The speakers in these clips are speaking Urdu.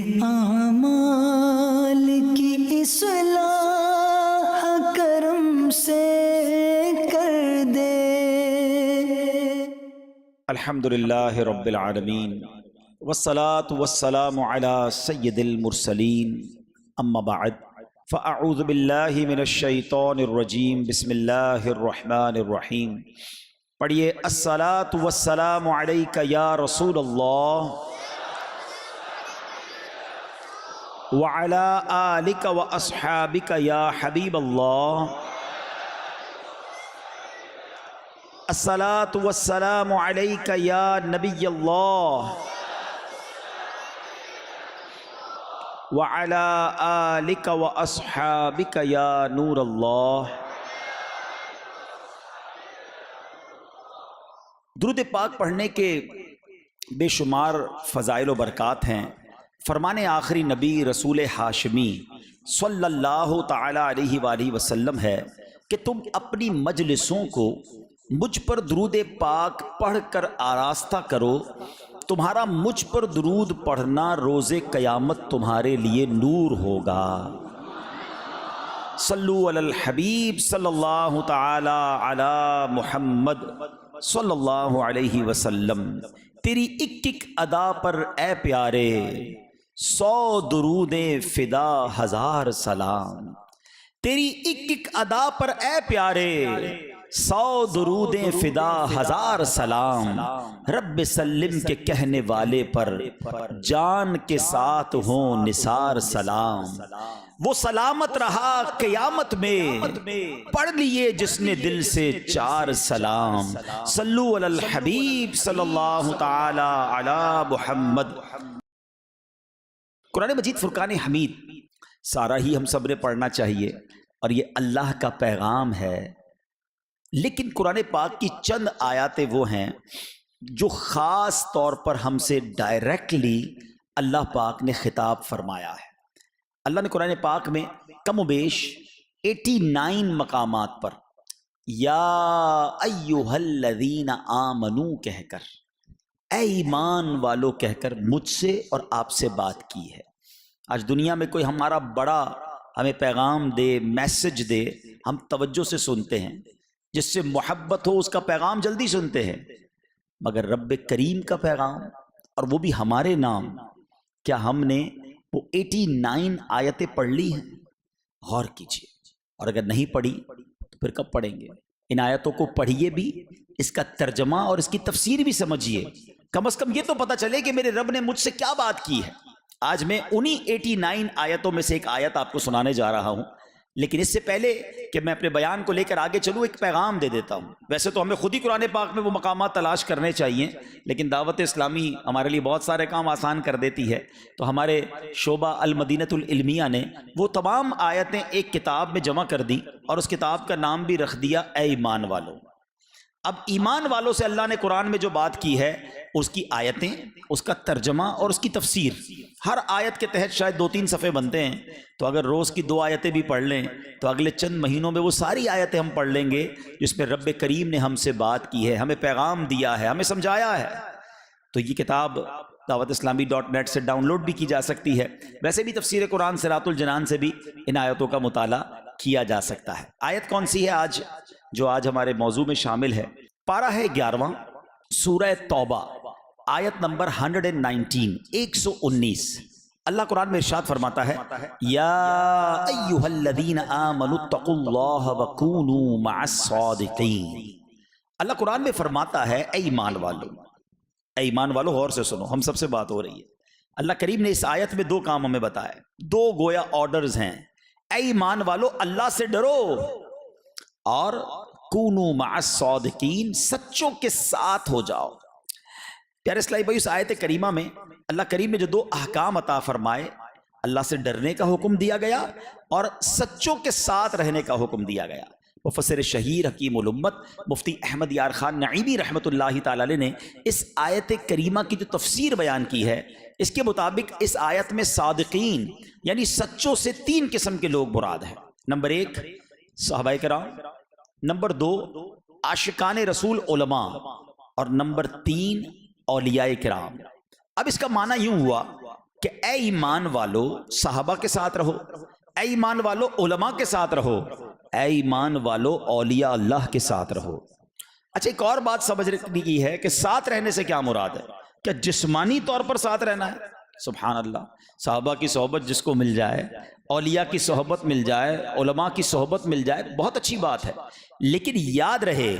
اعمال کی اصلاح کرم سے کر دے۔ الحمدللہ رب العالمین والصلاة والسلام علی سید المرسلین، اما بعد فاعوذ باللہ من الشیطان الرجیم، بسم اللہ الرحمن الرحیم۔ پڑھیے الصلاة والسلام علیک یا رسول اللہ وعلی آلک واصحابک یا حبیب اللہ۔ الصلاة والسلام علیک یا نبی اللہ وعلی آلک واصحابک یا نور اللہ۔ درود پاک پڑھنے کے بے شمار فضائل و برکات ہیں۔ فرمان آخری نبی رسول ہاشمی صلی اللہ تعالی علیہ وآلہ وسلم ہے کہ تم اپنی مجلسوں کو مجھ پر درود پاک پڑھ کر آراستہ کرو، تمہارا مجھ پر درود پڑھنا روز قیامت تمہارے لیے نور ہوگا۔ صلو علی الحبیب صلی اللہ تعالی علی محمد صلی اللہ علیہ وسلم۔ تیری ایک ایک ادا پر اے پیارے 100 درودیں فدا 1000 سلام۔ تیری ایک ایک ادا پر اے پیارے 100 درودیں فدا 1000 سلام۔ رب سلم کے کہنے والے پر جان کے ساتھ ہوں نثار سلام۔ وہ سلامت رہا قیامت میں پڑھ لیے جس نے دل سے 4 سلام۔ صلو علی الحبیب صلی اللہ تعالی علی محمد۔ قرآن مجید فرقان حمید سارا ہی ہم سب نے پڑھنا چاہیے اور یہ اللہ کا پیغام ہے، لیکن قرآن پاک کی چند آیاتیں وہ ہیں جو خاص طور پر ہم سے ڈائریکٹلی اللہ پاک نے خطاب فرمایا ہے۔ اللہ نے قرآن پاک میں کم و بیش 89 مقامات پر یا ایھا الذین آمنو کہہ کر، اے ایمان والو کہہ کر مجھ سے اور آپ سے بات کی ہے۔ آج دنیا میں کوئی ہمارا بڑا ہمیں پیغام دے، میسج دے، ہم توجہ سے سنتے ہیں، جس سے محبت ہو اس کا پیغام جلدی سنتے ہیں، مگر رب کریم کا پیغام اور وہ بھی ہمارے نام، کیا ہم نے وہ 89 آیتیں پڑھ لی ہیں؟ غور کیجیے، اور اگر نہیں پڑھی تو پھر کب پڑھیں گے؟ ان آیتوں کو پڑھیے بھی، اس کا ترجمہ اور اس کی تفسیر بھی سمجھیے، کم از کم یہ تو پتہ چلے کہ میرے رب نے مجھ سے کیا بات کی ہے۔ آج میں انہی 89 آیتوں میں سے ایک آیت آپ کو سنانے جا رہا ہوں، لیکن اس سے پہلے کہ میں اپنے بیان کو لے کر آگے چلوں ایک پیغام دے دیتا ہوں۔ ویسے تو ہمیں خود ہی قرآن پاک میں وہ مقامات تلاش کرنے چاہیے، لیکن دعوت اسلامی ہمارے لیے بہت سارے کام آسان کر دیتی ہے، تو ہمارے شعبہ المدینۃ العلمیہ نے وہ تمام آیتیں ایک کتاب میں جمع کر دی اور اس کتاب کا نام بھی رکھ دیا اے ایمان والو۔ اب ایمان والوں سے اللہ نے قرآن میں جو بات کی ہے اس کی آیتیں، اس کا ترجمہ اور اس کی تفسیر، ہر آیت کے تحت شاید 2-3 صفحے بنتے ہیں، تو اگر روز کی 2 آیتیں بھی پڑھ لیں تو اگلے چند مہینوں میں وہ ساری آیتیں ہم پڑھ لیں گے جس میں رب کریم نے ہم سے بات کی ہے، ہمیں پیغام دیا ہے، ہمیں سمجھایا ہے۔ تو یہ کتاب dawatIslami.net سے ڈاؤن لوڈ بھی کی جا سکتی ہے۔ ویسے بھی تفسیر قرآن صراط الجنان سے بھی ان آیتوں کا مطالعہ کیا جا سکتا ہے۔ آیت کون سی ہے جو آج ہمارے موضوع میں شامل ہے؟ پارہ ہے 11واں، سورہ توبہ، آیت نمبر 119، 119۔ اللہ قرآن میں ارشاد فرماتا ہے یا ایھا الذین آمنوا اتقوا اللہ وکونوا مع الصادقین۔ اللہ قرآن میں فرماتا ہے اے ایمان والو، اے ایمان والو غور سے سنو، ہم سب سے بات ہو رہی ہے۔ اللہ کریم نے اس آیت میں 2 کام ہمیں بتایا، 2 گویا آرڈرز ہیں۔ اے ایمان والو اللہ سے ڈرو، اور کونوا مع الصادقین، سچوں کے ساتھ ہو جاؤ۔ پیارے اسلامی بھائی، اس آیت کریمہ میں اللہ کریم نے جو 2 احکام عطا فرمائے، اللہ سے ڈرنے کا حکم دیا گیا اور سچوں کے ساتھ رہنے کا حکم دیا گیا۔ مفسر شہیر حکیم الامت مفتی احمد یار خان نعیمی رحمۃ اللہ تعالی علیہ نے اس آیت کریمہ کی جو تفسیر بیان کی ہے، اس کے مطابق اس آیت میں صادقین یعنی سچوں سے 3 قسم کے لوگ مراد ہیں۔ نمبر 1 صحابہ کرام، نمبر 2 عاشقان رسول علماء، اور نمبر 3 اولیاء کرام۔ اب اس کا معنی یوں ہوا کہ اے ایمان والو صحابہ کے ساتھ رہو، اے ایمان والو علماء کے ساتھ رہو، اے ایمان والو اولیاء اللہ کے ساتھ رہو۔ اچھا ایک اور بات سمجھنے کی ہے کہ ساتھ رہنے سے کیا مراد ہے؟ کیا جسمانی طور پر ساتھ رہنا ہے؟ سبحان اللہ، صحابہ کی صحبت جس کو مل جائے، اولیاء کی صحبت مل جائے، علماء کی صحبت مل جائے، بہت اچھی بات ہے، لیکن یاد رہے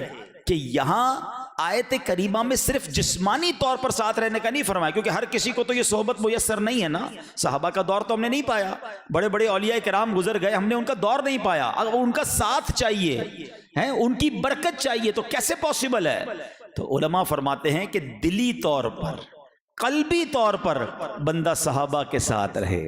کہ یہاں آیت کریمہ میں صرف جسمانی طور پر ساتھ رہنے کا نہیں فرمایا، کیونکہ ہر کسی کو تو یہ صحبت میسر نہیں ہے نا۔ صحابہ کا دور تو ہم نے نہیں پایا، بڑے بڑے اولیاء کرام گزر گئے، ہم نے ان کا دور نہیں پایا، اگر ان کا ساتھ چاہیے ہیں، ان کی برکت چاہیے، تو کیسے پاسبل ہے؟ تو علماء فرماتے ہیں کہ دلی طور پر، قلبی طور پر بندہ صحابہ کے ساتھ رہے،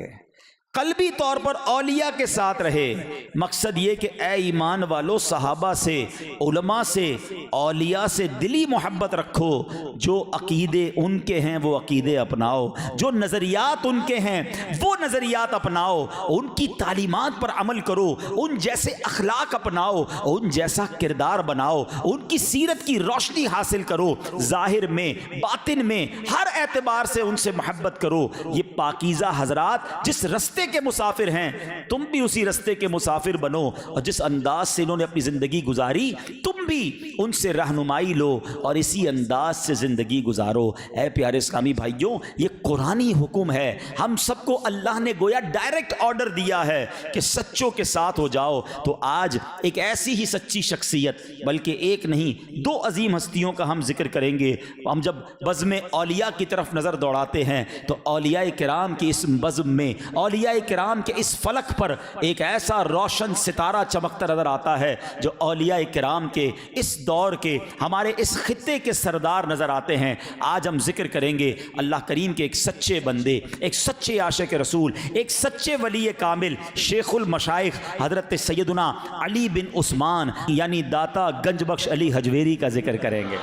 قلبی طور پر اولیاء کے ساتھ رہے۔ مقصد یہ کہ اے ایمان والو صحابہ سے، علماء سے، اولیاء سے دلی محبت رکھو، جو عقیدے ان کے ہیں وہ عقیدے اپناؤ، جو نظریات ان کے ہیں وہ نظریات اپناؤ، ان کی تعلیمات پر عمل کرو، ان جیسے اخلاق اپناؤ، ان جیسا کردار بناؤ، ان کی سیرت کی روشنی حاصل کرو، ظاہر میں باطن میں ہر اعتبار سے ان سے محبت کرو۔ یہ پاکیزہ حضرات جس رستے کے مسافر ہیں، تم بھی اسی رستے کے مسافر بنو، اور جس انداز سے انہوں نے اپنی زندگی گزاری تم بھی ان سے رہنمائی لو اور اسی انداز سے زندگی گزارو۔ اے پیارے اسلامی بھائیوں، یہ قرآنی حکم ہے، ہم سب کو اللہ نے گویا ڈائریکٹ آرڈر دیا ہے کہ سچوں کے ساتھ ہو جاؤ۔ تو آج ایک ایسی ہی سچی شخصیت، بلکہ ایک نہیں دو عظیم ہستیوں کا ہم ذکر کریں گے۔ ہم جب بزم اولیاء کی طرف نظر دوڑاتے ہیں تو اولیاء کرام کی اس بزم میں، اولیاء کرام کے اس فلک پر ایک ایسا روشن ستارہ چمکتا نظر آتا ہے جو اولیاء کرام کے اس دور کے، ہمارے اس خطے کے سردار نظر آتے ہیں۔ آج ہم ذکر کریں گے اللہ کریم کے ایک سچے بندے، ایک سچے عاشق رسول، ایک سچے ولی کامل، شیخ المشائخ حضرت سیدنا علی بن عثمان یعنی داتا گنج بخش علی حجویری کا ذکر کریں گے۔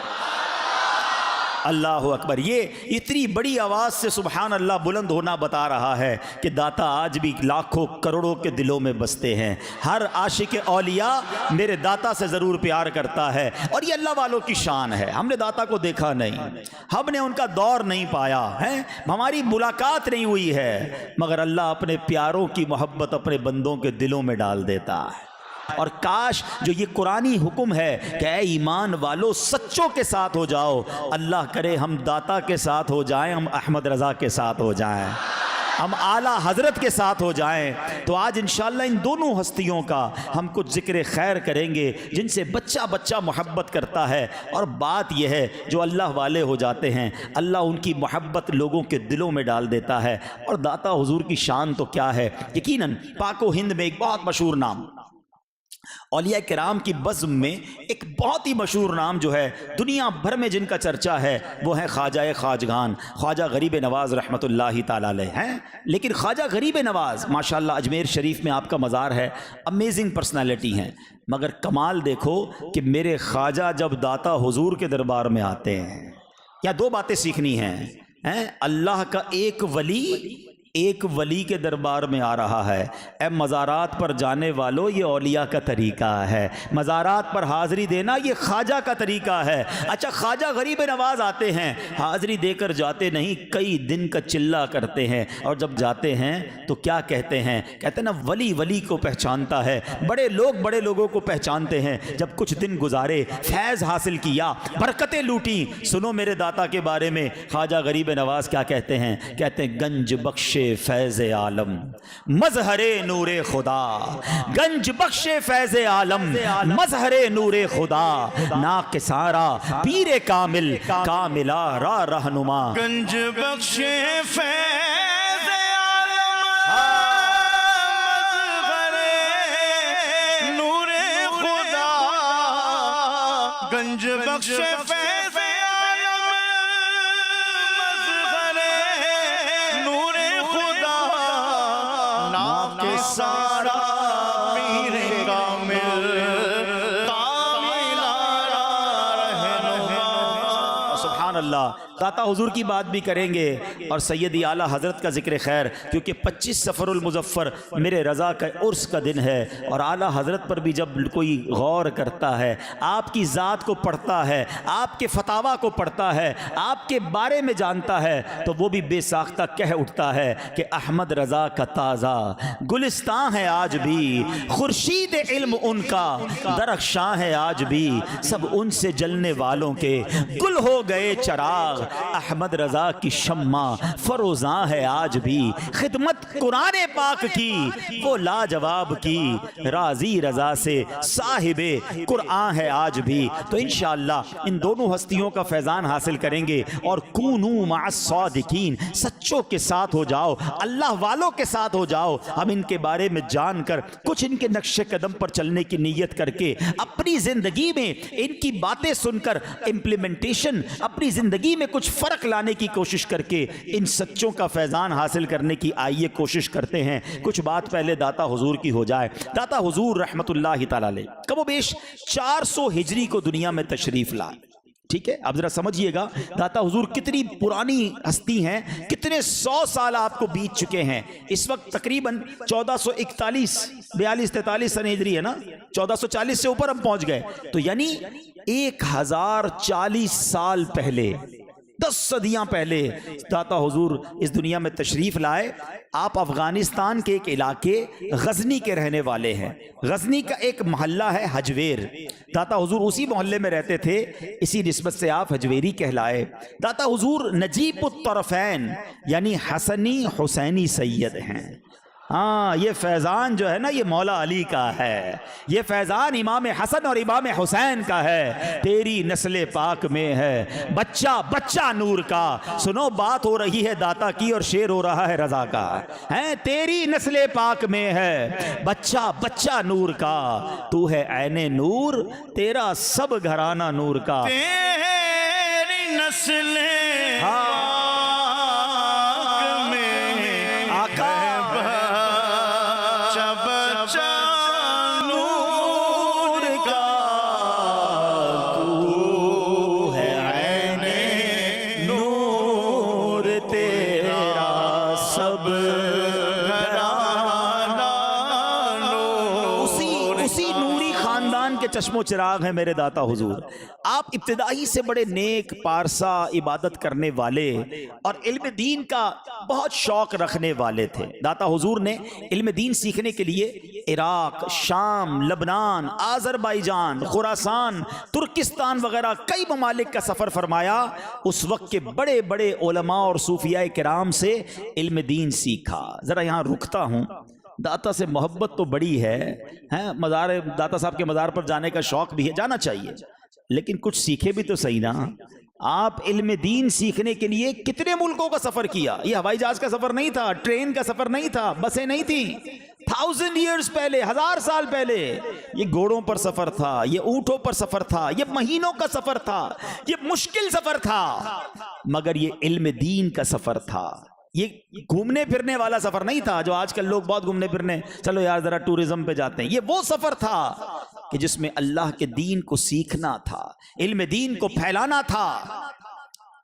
اللہ اکبر، یہ اتنی بڑی آواز سے سبحان اللہ بلند ہونا بتا رہا ہے کہ داتا آج بھی لاکھوں کروڑوں کے دلوں میں بستے ہیں۔ ہر عاشق اولیاء میرے داتا سے ضرور پیار کرتا ہے، اور یہ اللہ والوں کی شان ہے۔ ہم نے داتا کو دیکھا نہیں، ہم نے ان کا دور نہیں پایا ہے، ہماری ملاقات نہیں ہوئی ہے، مگر اللہ اپنے پیاروں کی محبت اپنے بندوں کے دلوں میں ڈال دیتا ہے۔ اور کاش جو یہ قرآنی حکم ہے کہ اے ایمان والو سچوں کے ساتھ ہو جاؤ، اللہ کرے ہم داتا کے ساتھ ہو جائیں، ہم احمد رضا کے ساتھ ہو جائیں، ہم اعلیٰ حضرت کے ساتھ ہو جائیں۔ تو آج انشاءاللہ ان دونوں ہستیوں کا ہم کچھ ذکر خیر کریں گے جن سے بچہ بچہ محبت کرتا ہے۔ اور بات یہ ہے جو اللہ والے ہو جاتے ہیں اللہ ان کی محبت لوگوں کے دلوں میں ڈال دیتا ہے۔ اور داتا حضور کی شان تو کیا ہے، یقیناً پاک و ہند میں ایک بہت مشہور نام، اولیاء کرام کی بزم میں ایک بہت ہی مشہور نام جو ہے دنیا بھر میں جن کا چرچا ہے وہ ہے خواجہ خواجگان، خواجہ غریب نواز رحمۃ اللہ تعالی علیہ ہیں۔ لیکن خواجہ غریب نواز ماشاءاللہ اجمیر شریف میں آپ کا مزار ہے، امیزنگ پرسنالٹی ہیں، مگر کمال دیکھو کہ میرے خواجہ جب داتا حضور کے دربار میں آتے ہیں، یا دو باتیں سیکھنی ہیں۔ اللہ کا ایک ولی کے دربار میں آ رہا ہے، اے مزارات پر جانے والوں یہ اولیاء کا طریقہ ہے، مزارات پر حاضری دینا یہ خواجہ کا طریقہ ہے۔ اچھا خواجہ غریب نواز آتے ہیں، حاضری دے کر جاتے نہیں، کئی دن کا چلہ کرتے ہیں، اور جب جاتے ہیں تو کیا کہتے ہیں نا ولی کو پہچانتا ہے، بڑے لوگوں کو پہچانتے ہیں۔ جب کچھ دن گزارے، فیض حاصل کیا، برکتیں لوٹی، سنو میرے داتا کے بارے میں خواجہ غریب نواز کیا کہتے ہیں گنج بخش فیض عالم مظہر نور خدا، گنج بخش فیض عالم مظہر نور خدا، ناقصارا پیر کامل کاملا را رہنما، گنج بخش فیض عالم مظہر نور خدا، گنج بخش فیض عالم مظہر نور خدا، ناقصارا پیر کامل کاملا را رہنما۔ سبحان اللہ، داتا حضور کی بات بھی کریں گے اور سیدی اعلیٰ حضرت کا ذکر خیر، کیونکہ 25 سفر المظفر میرے رضا کا عرس کا دن ہے، اور اعلیٰ حضرت پر بھی جب کوئی غور کرتا ہے، آپ کی ذات کو پڑھتا ہے، آپ کے فتاوا کو پڑھتا ہے، آپ کے بارے میں جانتا ہے، تو وہ بھی بے ساختہ کہہ اٹھتا ہے کہ احمد رضا کا تازہ گلستان ہے آج بھی، خورشید علم ان کا درخشاں ہے آج بھی، سب ان سے جلنے والوں کے گل ہو گئے چراغ، احمد رضا کی شمع فروزاں ہے آج بھی، خدمت قرآن پاک کی وہ لاجواب کی، راضی رضا سے صاحب قرآن ہے آج بھی۔ تو انشاءاللہ ان دونوں ہستیوں کا فیضان حاصل کریں گے، اور کونوا مع الصادقین، سچوں کے ساتھ ہو جاؤ، اللہ والوں کے ساتھ ہو جاؤ۔ ہم ان کے بارے میں جان کر، کچھ ان کے نقش قدم پر چلنے کی نیت کر کے، اپنی زندگی میں ان کی باتیں سن کر امپلیمنٹیشن، اپنی زندگی میں کچھ فرق لانے کی کوشش کر کے ان سچوں کا فیضان حاصل کرنے کی آئیے کوشش کرتے ہیں۔ کچھ بات پہلے داتا حضور کی ہو جائے۔ داتا حضور رحمت اللہ تعالی علیہ کم و بیش 400 ہجری کو دنیا میں تشریف لائے، ٹھیک ہے؟ اب ذرا سمجھیے گا داتا حضور کتنی پرانی ہستی ہیں، کتنے 100 سال آپ کو بیت چکے ہیں۔ اس وقت تقریباً 1441 42 43 سن ہجری ہے نا، 1440 سے اوپر ہم پہنچ گئے، تو یعنی 1040 سال پہلے، 10 صدیاں پہلے داتا حضور اس دنیا میں تشریف لائے۔ آپ افغانستان کے ایک علاقے غزنی کے رہنے والے ہیں۔ غزنی کا ایک محلہ ہے حجویر، داتا حضور اسی محلے میں رہتے تھے، اسی نسبت سے آپ حجویری کہلائے۔ داتا حضور نجیب الطرفین یعنی حسنی حسینی سید ہیں۔ ہاں، یہ فیضان جو ہے نا یہ مولا علی کا ہے، یہ فیضان امام حسن اور امام حسین کا ہے۔ تیری نسل پاک میں ہے بچہ بچہ نور کا، سنو بات ہو رہی ہے داتا کی اور شعر ہو رہا ہے رضا کا، ہیں تیری نسل پاک میں ہے بچہ بچہ نور کا، تو ہے عین نور تیرا سب گھرانہ نور کا۔ تیری نسل چشم و چراغ ہے میرے داتا حضور۔ آپ ابتدائی سے بڑے نیک پارسا عبادت کرنے والے اور علم دین کا بہت شوق رکھنے والے تھے۔ داتا حضور نے علم دین سیکھنے کے لیے عراق، شام، لبنان، آذربائیجان، خراسان، ترکستان وغیرہ کئی ممالک کا سفر فرمایا۔ اس وقت کے بڑے بڑے علماء اور صوفیاء کرام سے علم دین سیکھا۔ ذرا یہاں رکتا ہوں، داتا سے محبت تو بڑی ہے، مزار داتا صاحب کے مزار پر جانے کا شوق بھی ہے، جانا چاہیے، لیکن کچھ سیکھے بھی تو صحیح نا۔ آپ علم دین سیکھنے کے لیے کتنے ملکوں کا سفر کیا؟ یہ ہوائی جہاز کا سفر نہیں تھا، ٹرین کا سفر نہیں تھا، بسیں نہیں تھیں۔ 1000 ایئرز پہلے، 1000 سال پہلے یہ گھوڑوں پر سفر تھا، یہ اونٹوں پر سفر تھا، یہ مہینوں کا سفر تھا، یہ مشکل سفر تھا، مگر یہ علم دین کا سفر تھا۔ یہ گھومنے پھرنے والا سفر نہیں تھا جو آج کل لوگ بہت گھومنے پھرنے، چلو یار ذرا ٹورزم پہ جاتے ہیں۔ یہ وہ سفر تھا کہ جس میں اللہ کے دین کو سیکھنا تھا، علم دین کو پھیلانا تھا۔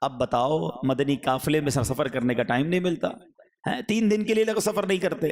اب بتاؤ مدنی قافلے میں سفر کرنے کا ٹائم نہیں ملتا ہے، 3 دن کے لیے لوگ سفر نہیں کرتے۔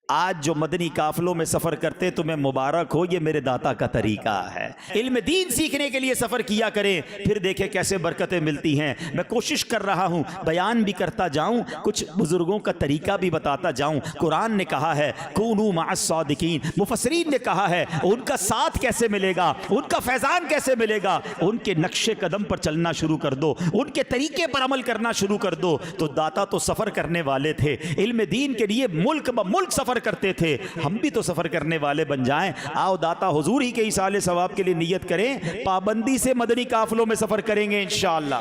آج جو مدنی قافلوں میں سفر کرتے تمہیں مبارک ہو، یہ میرے داتا کا طریقہ ہے۔ علم دین سیکھنے کے لیے سفر کیا کریں، پھر دیکھیں کیسے برکتیں ملتی ہیں۔ میں کوشش کر رہا ہوں بیان بھی کرتا جاؤں، کچھ بزرگوں کا طریقہ بھی بتاتا جاؤں۔ قرآن نے کہا ہے کونوا مع الصادقین، مفسرین نے کہا ہے ان کا ساتھ کیسے ملے گا، ان کا فیضان کیسے ملے گا، ان کے نقش قدم پر چلنا شروع کر دو، ان کے طریقے پر عمل کرنا شروع کر دو۔ تو داتا تو سفر کرنے والے تھے، علم دین کے لیے ملک ب ملک سفر کرتے تھے، ہم بھی تو سفر کرنے والے بن جائیں۔ آؤ داتا حضور ہی کے ایصال ثواب کے لیے نیت کریں، پابندی سے مدنی قافلوں میں سفر کریں گے انشاءاللہ۔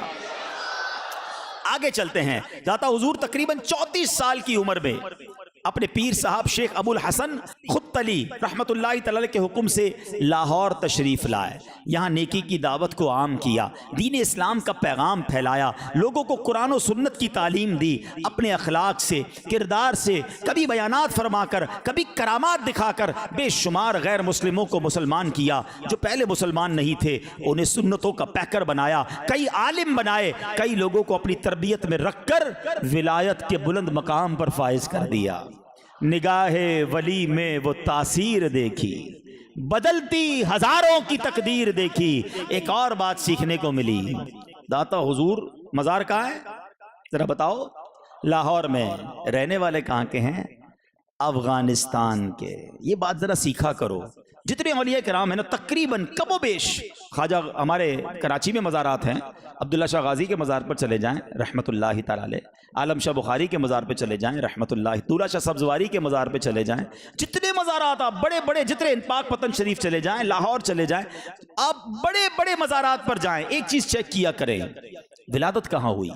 آگے چلتے ہیں۔ داتا حضور تقریباً 34 سال کی عمر میں اپنے پیر صاحب شیخ ابو الحسن خطلی رحمۃ اللہ تعالی کے حکم سے لاہور تشریف لائے، یہاں نیکی کی دعوت کو عام کیا، دین اسلام کا پیغام پھیلایا، لوگوں کو قرآن و سنت کی تعلیم دی، اپنے اخلاق سے، کردار سے، کبھی بیانات فرما کر، کبھی کرامات دکھا کر بے شمار غیر مسلموں کو مسلمان کیا، جو پہلے مسلمان نہیں تھے انہیں سنتوں کا پیکر بنایا، کئی عالم بنائے، کئی لوگوں کو اپنی تربیت میں رکھ کر ولایت کے بلند مقام پر فائز کر دیا۔ نگاہ ولی میں وہ تاثیر دیکھی، بدلتی ہزاروں کی تقدیر دیکھی۔ ایک اور بات سیکھنے کو ملی، داتا حضور مزار کہاں ہے ذرا بتاؤ؟ لاہور میں۔ رہنے والے کہاں کے ہیں؟ افغانستان کے۔ یہ بات ذرا سیکھا کرو۔ جتنے اولیاء کرام ہیں نا تقریباً کم و بیش، خواجہ ہمارے کراچی میں مزارات ہیں، عبداللہ شاہ غازی کے مزار پر چلے جائیں رحمۃ اللہ تعالی علیہ، عالم شاہ بخاری کے مزار پہ چلے جائیں رحمۃ اللہ، دولہ شاہ سبزواری کے مزار پہ چلے جائیں، جتنے مزارات آپ بڑے بڑے، جتنے پاک پتن شریف چلے جائیں، لاہور چلے جائیں، آپ بڑے بڑے مزارات پر جائیں، ایک چیز چیک کیا کریں، ولادت کہاں ہوئی؟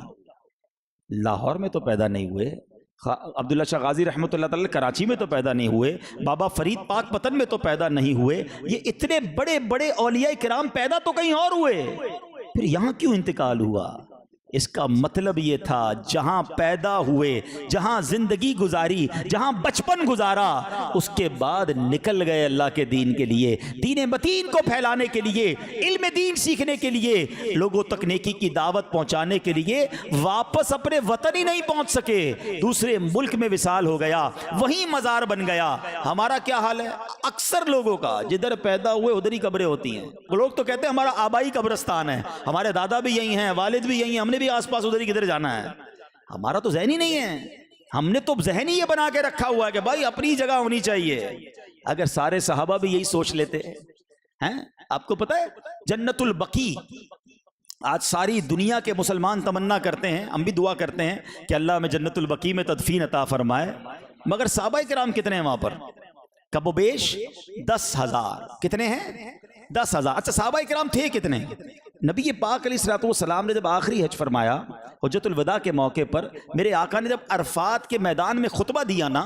لاہور میں تو پیدا نہیں ہوئے، عبداللہ شاہ غازی رحمۃ اللہ تعالی کراچی میں تو پیدا نہیں ہوئے، بابا فرید پاک پتن میں تو پیدا نہیں ہوئے، یہ اتنے بڑے بڑے اولیاء کرام پیدا تو کہیں اور ہوئے، پھر یہاں کیوں انتقال ہوا؟ اس کا مطلب یہ تھا جہاں پیدا ہوئے، جہاں زندگی گزاری، جہاں بچپن گزارا، اس کے بعد نکل گئے اللہ کے دین کے لیے، دین متین کو پھیلانے کے لیے، علم دین سیکھنے کے لیے، لوگوں تک نیکی کی دعوت پہنچانے کے لیے، واپس اپنے وطن ہی نہیں پہنچ سکے، دوسرے ملک میں وصال ہو گیا، وہیں مزار بن گیا۔ ہمارا کیا حال ہے؟ اکثر لوگوں کا جدھر پیدا ہوئے ادھر ہی قبریں ہوتی ہیں، لوگ تو کہتے ہیں ہمارا آبائی قبرستان ہے، ہمارے دادا بھی یہی ہیں، والد بھی یہی ہیں، ہم نے بھی آس پاس ادھر ہی کدھر جانا ہے۔ ہمارا تو ذہن ہی نہیں ہے، ہم نے تو ذہن ہی یہ بنا کے رکھا ہوا ہے کہ بھائی اپنی جگہ ہونی چاہیے۔ اگر سارے صحابہ بھی یہی سوچ لیتے ہیں، آپ کو پتہ ہے جنت البقیع آج ساری دنیا کے مسلمان تمنا کرتے ہیں، ہم بھی دعا کرتے ہیں کہ اللہ ہمیں جنت البقیع میں تدفین عطا فرمائے، مگر صحابہ کرام کتنے ہیں وہاں پر؟ کم و بیش 10,000۔ کتنے ہیں؟ 10,000۔ اچھا صحابہ کرام تھے کتنے؟ نبی پاک علیہ الصلوۃ والسلام نے جب آخری حج فرمایا حجۃ الوداع کے موقع پر، میرے آقا نے جب عرفات کے میدان میں خطبہ دیا نا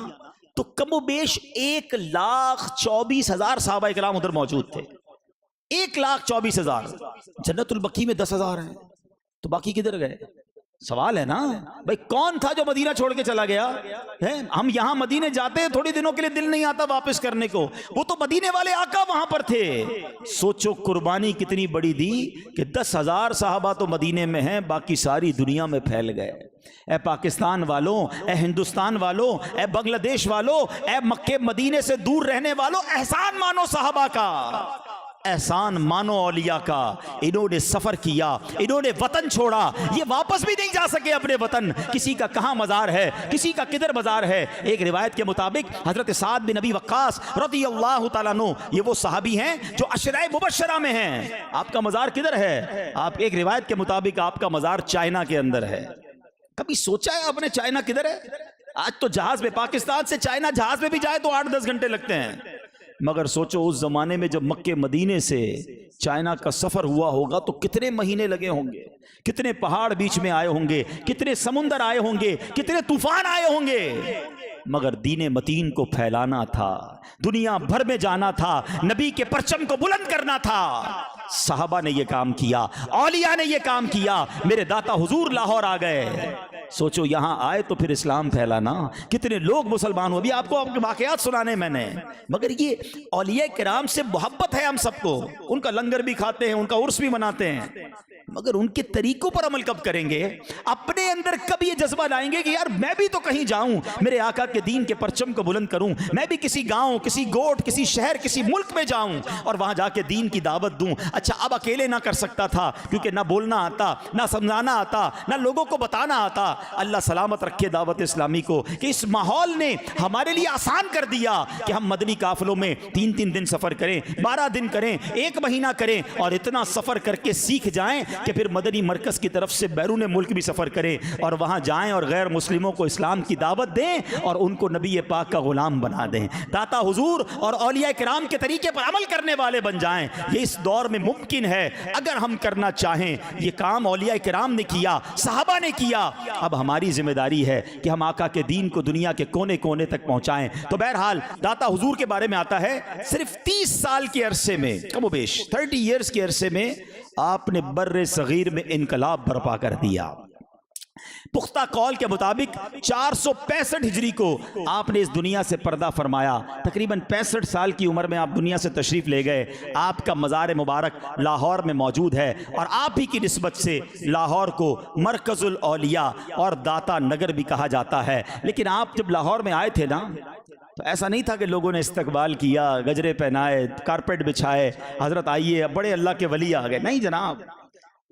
تو کم و بیش 1,24,000 صحابہ کرام ادھر موجود تھے۔ 1,24,000۔ جنت البقیع میں 10,000 ہیں تو باقی کدھر گئے؟ سوال ہے نا بھائی، کون تھا جو مدینہ چھوڑ کے چلا گیا؟ ہم یہاں مدینے جاتے ہیں تھوڑی دنوں کے لیے، دل نہیں آتا واپس کرنے کو، وہ تو مدینے والے آقا وہاں پر تھے۔ سوچو قربانی کتنی بڑی دی کہ 10,000 صحابہ تو مدینے میں ہیں، باقی ساری دنیا میں پھیل گئے۔ اے پاکستان والوں، اے ہندوستان والوں، اے بنگلہ دیش والوں، اے مکے مدینے سے دور رہنے والوں، احسان مانو صحابہ کا، احسان مانو اولیاء کا۔ انہوں نے سفر کیا، انہوں نے وطن چھوڑا، یہ واپس بھی نہیں جا سکے اپنے وطن۔ کسی کا کہاں مزار ہے، کسی کا کدھر مزار ہے۔ ایک روایت کے مطابق حضرت سعد بن ابی وقاص رضی اللہ تعالیٰ عنہ، یہ وہ صحابی ہیں جو عشرہ مبشرہ میں ہیں۔ آپ کا مزار کدھر ہے؟ آپ ایک روایت کے مطابق آپ کا مزار چائنا کے اندر ہے۔ کبھی سوچا ہے آپ نے چائنا کدھر ہے؟ آج تو جہاز میں، پاکستان سے چائنا جہاز میں بھی جائے تو 8-10 گھنٹے لگتے ہیں، مگر سوچو اس زمانے میں جب مکے مدینے سے چائنا کا سفر ہوا ہوگا تو کتنے مہینے لگے ہوں گے، کتنے پہاڑ بیچ میں آئے ہوں گے، کتنے سمندر آئے ہوں گے، کتنے طوفان آئے ہوں گے، مگر دین متین کو پھیلانا تھا، دنیا بھر میں جانا تھا، نبی کے پرچم کو بلند کرنا تھا۔ صحابہ نے یہ کام کیا، اولیاء نے یہ کام کیا، میرے داتا حضور لاہور آ گئے۔ سوچو یہاں آئے تو پھر اسلام پھیلانا، کتنے لوگ مسلمان ہو۔ ابھی آپ کو واقعات سنانے میں نے، مگر یہ اولیاء کرام سے محبت ہے ہم سب کو، ان کا لنگر بھی کھاتے ہیں، ان کا عرس بھی مناتے ہیں، مگر ان کے طریقوں پر عمل کب کریں گے؟ اپنے اندر کب یہ جذبہ لائیں گے کہ یار میں بھی تو کہیں جاؤں، میرے آقا کے دین کے پرچم کو بلند کروں، میں بھی کسی گاؤں، کسی گوٹ، کسی شہر، کسی ملک میں جاؤں اور وہاں جا کے دین کی دعوت دوں۔ اچھا اب اکیلے نہ کر سکتا تھا کیونکہ نہ بولنا آتا، نہ سمجھانا آتا، نہ لوگوں کو بتانا آتا۔ اللہ سلامت رکھے دعوت اسلامی کو کہ اس ماحول نے ہمارے لیے آسان کر دیا کہ ہم مدنی قافلوں میں 3 دن سفر کریں، 12 دن کریں، 1 مہینہ کریں اور اتنا سفر کر کے سیکھ جائیں کہ پھر مدنی مرکز کی طرف سے بیرون ملک بھی سفر کریں اور وہاں جائیں اور غیر مسلموں کو اسلام کی دعوت دیں اور ان کو نبی پاک کا غلام بنا دیں، داتا حضور اور اولیاء کرام کے طریقے پر عمل کرنے والے بن جائیں۔ یہ اس دور میں ممکن ہے اگر ہم کرنا چاہیں۔ یہ کام اولیاء کرام نے کیا، صحابہ نے کیا، اب ہماری ذمہ داری ہے کہ ہم آقا کے دین کو دنیا کے کونے کونے تک پہنچائیں۔ تو بہرحال داتا حضور کے بارے میں آتا ہے صرف 30 سال کے عرصے میں، کم و بیش 30 ایئرز کے عرصے میں آپ نے بر صغیر میں انقلاب برپا کر دیا۔ پختہ قول کے مطابق 465 ہجری کو آپ نے اس دنیا سے پردہ فرمایا۔ تقریباً 65 سال کی عمر میں آپ دنیا سے تشریف لے گئے۔ آپ کا مزار مبارک لاہور میں موجود ہے اور آپ ہی کی نسبت سے لاہور کو مرکز الاولیاء اور داتا نگر بھی کہا جاتا ہے۔ لیکن آپ جب لاہور میں آئے تھے نا تو ایسا نہیں تھا کہ لوگوں نے استقبال کیا، گجرے پہنائے، کارپیٹ بچھائے، حضرت آئیے بڑے اللہ کے ولی آ گئے۔ نہیں جناب،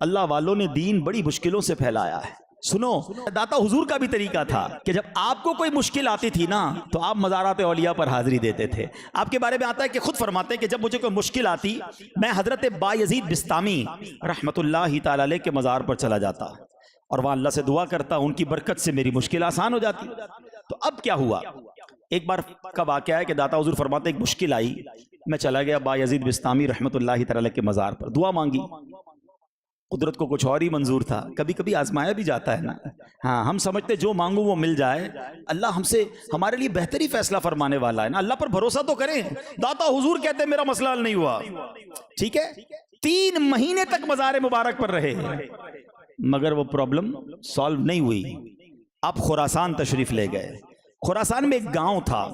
اللہ والوں نے دین بڑی مشکلوں سے پھیلایا ہے۔ سنو، داتا حضور کا بھی طریقہ تھا کہ جب آپ کو کوئی مشکل آتی تھی نا تو آپ مزارات اولیاء پر حاضری دیتے تھے۔ آپ کے بارے میں آتا ہے کہ خود فرماتے ہیں کہ جب مجھے کوئی مشکل آتی میں حضرت بایزید بستامی رحمت اللہ تعالی علیہ کے مزار پر چلا جاتا اور وہاں اللہ سے دعا کرتا، ان کی برکت سے میری مشکل آسان ہو جاتی۔ تو اب کیا ہوا، ایک بار کا واقعہ ہے کہ داتا حضور فرماتے ایک مشکل آئی، میں چلا گیا بایزید بستامی رحمت اللہ تعالی علیہ کے مزار پر، دعا مانگی۔ قدرت کو کچھ اور ہی منظور تھا، کبھی کبھی آزمایا بھی جاتا ہے نا۔ ہاں، ہم سمجھتے جو مانگو وہ مل جائے، اللہ ہم سے ہمارے لیے بہتری فیصلہ فرمانے والا ہے نا۔ اللہ پر بھروسہ تو کریں۔ داتا حضور کہتے ہیں میرا مسئلہ حل نہیں ہوا، ٹھیک ہے، 3 مہینے تک مزار مبارک پر رہے مگر وہ پرابلم سالو نہیں ہوئی۔ آپ خراسان تشریف لے گئے۔ خراسان میں ایک گاؤں تھا،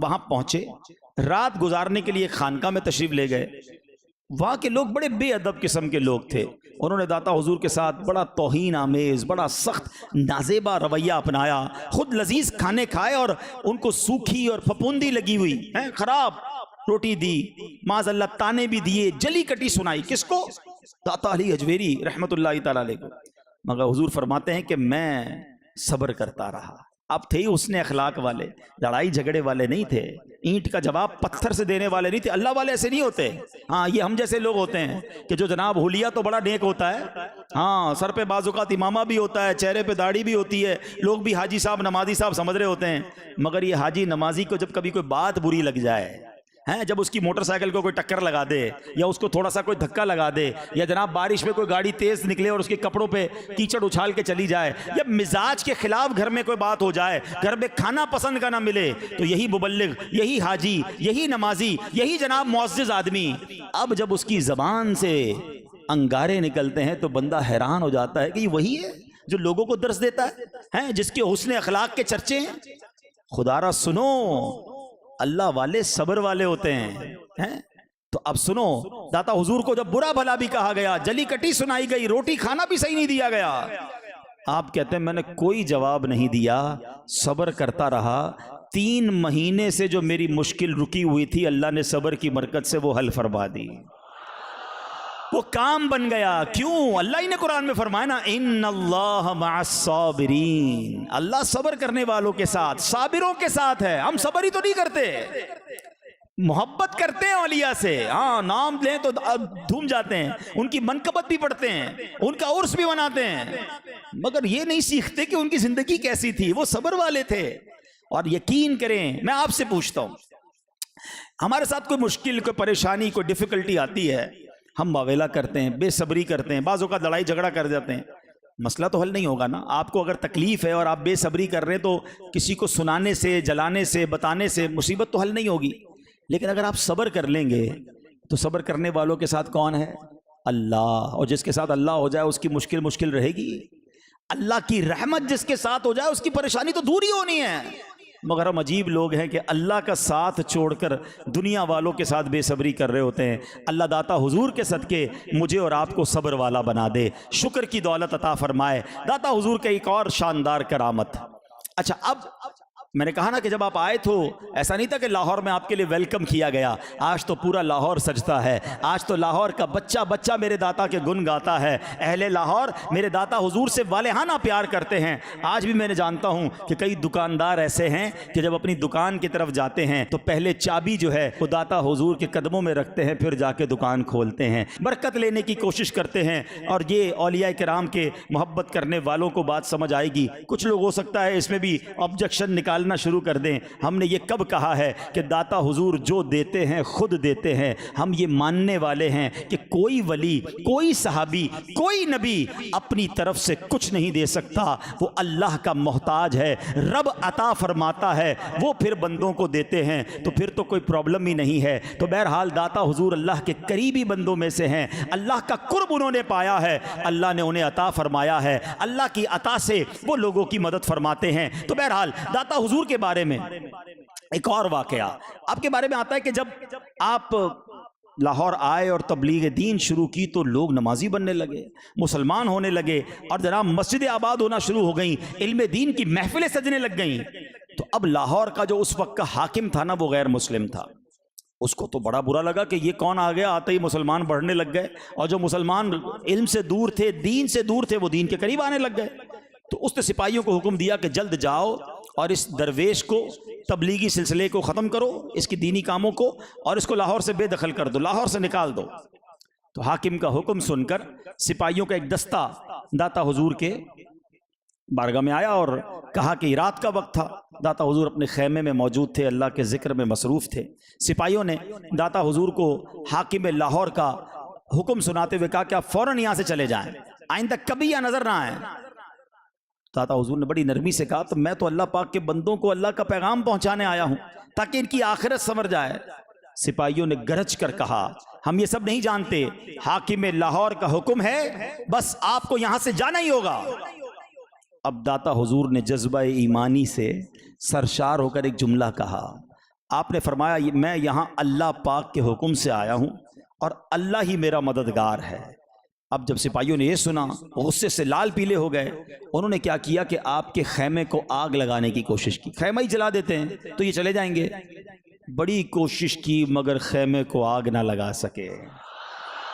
وہاں پہنچے، رات گزارنے کے لیے ایک خانقاہ میں تشریف لے گئے۔ وہاں کے لوگ بڑے بے ادب قسم کے لوگ تھے، انہوں نے داتا حضور کے ساتھ بڑا توہین آمیز، بڑا سخت نازیبا رویہ اپنایا۔ خود لذیذ کھانے کھائے اور ان کو سوکھی اور پھپوندی لگی ہوئی خراب روٹی دی، معاذ اللہ تانے بھی دیے، جلی کٹی سنائی۔ کس کو؟ داتا علی اجویری رحمت اللہ تعالی علیہ کو۔ مگر حضور فرماتے ہیں کہ میں صبر کرتا رہا۔ آپ تھے ہی حسن اخلاق والے، لڑائی جھگڑے والے نہیں تھے، اینٹ کا جواب پتھر سے دینے والے نہیں تھے۔ اللہ والے ایسے نہیں ہوتے۔ ہاں، یہ ہم جیسے لوگ ہوتے ہیں کہ جو جناب حلیہ تو بڑا نیک ہوتا ہے، ہاں سر پہ بعض اوقات امامہ بھی ہوتا ہے، چہرے پہ داڑھی بھی ہوتی ہے، لوگ بھی حاجی صاحب نمازی صاحب سمجھ رہے ہوتے ہیں، مگر یہ حاجی نمازی کو جب کبھی کوئی بات بری لگ جائے، جب اس کی موٹر سائیکل کو کوئی ٹکر لگا دے یا اس کو تھوڑا سا کوئی دھکا لگا دے یا جناب بارش میں کوئی گاڑی تیز نکلے اور اس کے کپڑوں پہ کیچڑ اچھال کے چلی جائے یا مزاج کے خلاف گھر میں کوئی بات ہو جائے، گھر میں کھانا پسند کا نہ ملے، تو یہی مبلغ، یہی حاجی، یہی نمازی، یہی جناب معزز آدمی اب جب اس کی زبان سے انگارے نکلتے ہیں تو بندہ حیران ہو جاتا ہے کہ یہ وہی ہے جو لوگوں کو درس دیتا ہے، جس کے حسن اخلاق کے چرچے ہیں۔ خدا را سنو، اللہ والے صبر والے ہوتے ہیں۔ تو اب سنو، داتا حضور کو جب برا بھلا بھی کہا گیا، جلی کٹی سنائی گئی، روٹی کھانا بھی صحیح نہیں دیا گیا، آپ کہتے ہیں میں نے کوئی جواب نہیں دیا، صبر کرتا رہا۔ 3 مہینے سے جو میری مشکل رکی ہوئی تھی، اللہ نے صبر کی برکت سے وہ حل فرما دی، وہ کام بن گیا۔ کیوں؟ اللہ ہی نے قرآن میں فرمایا نا، ان اللہ مع الصابرین، اللہ صبر کرنے والوں کے ساتھ، صابروں کے ساتھ ہے۔ ہم صبر ہی تو نہیں کرتے، محبت کرتے ہیں اولیاء سے، ہاں نام لیں تو دھوم جاتے ہیں، ان کی منقبت بھی پڑھتے ہیں، ان کا عرس بھی مناتے ہیں، مگر یہ نہیں سیکھتے کہ ان کی زندگی کیسی تھی، وہ صبر والے تھے۔ اور یقین کریں، میں آپ سے پوچھتا ہوں، ہمارے ساتھ کوئی مشکل، کوئی پریشانی، کوئی ڈیفیکلٹی آتی ہے، ہم واویلا کرتے ہیں، بے صبری کرتے ہیں، بعض اوقات لڑائی جھگڑا کر جاتے ہیں، مسئلہ تو حل نہیں ہوگا نا۔ آپ کو اگر تکلیف ہے اور آپ بے صبری کر رہے ہیں تو کسی کو سنانے سے، جلانے سے، بتانے سے مصیبت تو حل نہیں ہوگی۔ لیکن اگر آپ صبر کر لیں گے تو صبر کرنے والوں کے ساتھ کون ہے؟ اللہ، اور جس کے ساتھ اللہ ہو جائے اس کی مشکل مشکل رہے گی، اللہ کی رحمت جس کے ساتھ ہو جائے اس کی پریشانی تو دور ہی ہونی ہے۔ مگر ہم عجیب لوگ ہیں کہ اللہ کا ساتھ چھوڑ کر دنیا والوں کے ساتھ بے صبری کر رہے ہوتے ہیں۔ اللہ داتا حضور کے صدقے مجھے اور آپ کو صبر والا بنا دے، شکر کی دولت عطا فرمائے۔ داتا حضور کا ایک اور شاندار کرامت۔ اچھا، اب میں نے کہا نا کہ جب آپ آئے تو ایسا نہیں تھا کہ لاہور میں آپ کے لیے ویلکم کیا گیا. آج تو پورا لاہور سجتا ہے. آج تو لاہور کا بچہ بچہ میرے داتا کے گن گاتا ہے. اہل لاہور میرے داتا حضور سے والہانہ پیار کرتے ہیں. آج بھی میں نے جانتا ہوں کہ کئی دکاندار ایسے ہیں کہ جب اپنی دکان کی طرف جاتے ہیں تو پہلے چابی جو ہے وہ داتا حضور کے قدموں میں رکھتے ہیں, پھر جا کے دکان کھولتے ہیں, برکت لینے کی کوشش کرتے ہیں. اور یہ اولیاء کرام کے محبت کرنے والوں کو بات سمجھ آئے گی. کچھ لوگ ہو سکتا ہے اس میں بھی آبجیکشن نکالنا شروع کر دیں. ہم نے یہ کب کہا ہے کہ داتا حضور جو دیتے ہیں خود دیتے ہیں؟ ہم یہ ماننے والے ہیں کہ کوئی ولی, کوئی صحابی, کوئی نبی اپنی طرف سے کچھ نہیں دے سکتا. وہ اللہ کا محتاج ہے. رب عطا فرماتا ہے, وہ پھر بندوں کو دیتے ہیں, تو پھر تو کوئی پرابلم ہی نہیں ہے. تو بہرحال داتا حضور اللہ کے قریبی بندوں میں سے ہیں. اللہ کا قرب انہوں نے پایا ہے, اللہ نے انہیں عطا فرمایا ہے. اللہ کی عطا سے وہ لوگوں کی مدد فرماتے ہیں. تو بہرحال داتا حضور کے بارے میں ایک اور واقعہ آپ کے بارے میں آتا ہے کہ جب آپ لاہور آئے اور تبلیغ دین شروع کی تو لوگ نمازی بننے لگے, مسلمان ہونے لگے, اور جناب مسجد آباد ہونا شروع ہو گئیں, علم دین کی محفلیں سجنے لگ گئیں. تو اب لاہور کا جو اس وقت کا حاکم تھا نا, وہ غیر مسلم تھا. اس کو تو بڑا برا لگا کہ یہ کون آ گیا, آتے ہی مسلمان بڑھنے لگ گئے, اور جو مسلمان علم سے دور تھے, دین سے دور تھے, وہ دین کے قریب آنے لگ گئے. تو اس نے سپاہیوں کو حکم دیا کہ جلد جاؤ اور اس درویش کو, تبلیغی سلسلے کو ختم کرو, اس کی دینی کاموں کو, اور اس کو لاہور سے بے دخل کر دو, لاہور سے نکال دو. تو حاکم کا حکم سن کر سپاہیوں کا ایک دستہ داتا حضور کے بارگاہ میں آیا اور کہا کہ رات کا وقت تھا, داتا حضور اپنے خیمے میں موجود تھے, اللہ کے ذکر میں مصروف تھے. سپاہیوں نے داتا حضور کو حاکم لاہور کا حکم سناتے ہوئے کہا کہ آپ فوراً یہاں سے چلے جائیں, آئندہ کبھی یہاں نظر نہ آئیں. داتا حضور نے بڑی نرمی سے کہا تو میں تو اللہ پاک کے بندوں کو اللہ کا پیغام پہنچانے آیا ہوں تاکہ ان کی آخرت سنور جائے. سپاہیوں نے گرج کر کہا ہم یہ سب نہیں جانتے, حاکم لاہور کا حکم ہے, بس آپ کو یہاں سے جانا ہی ہوگا. اب داتا حضور نے جذبہ ایمانی سے سرشار ہو کر ایک جملہ کہا. آپ نے فرمایا میں یہاں اللہ پاک کے حکم سے آیا ہوں اور اللہ ہی میرا مددگار ہے. اب جب سپاہیوں نے یہ سنا غصے سے لال پیلے ہو گئے. انہوں نے کیا کیا کہ آپ کے خیمے کو آگ لگانے کی کوشش کی. خیمہ ہی جلا دیتے ہیں تو یہ چلے جائیں گے. بڑی کوشش کی مگر خیمے کو آگ نہ لگا سکے.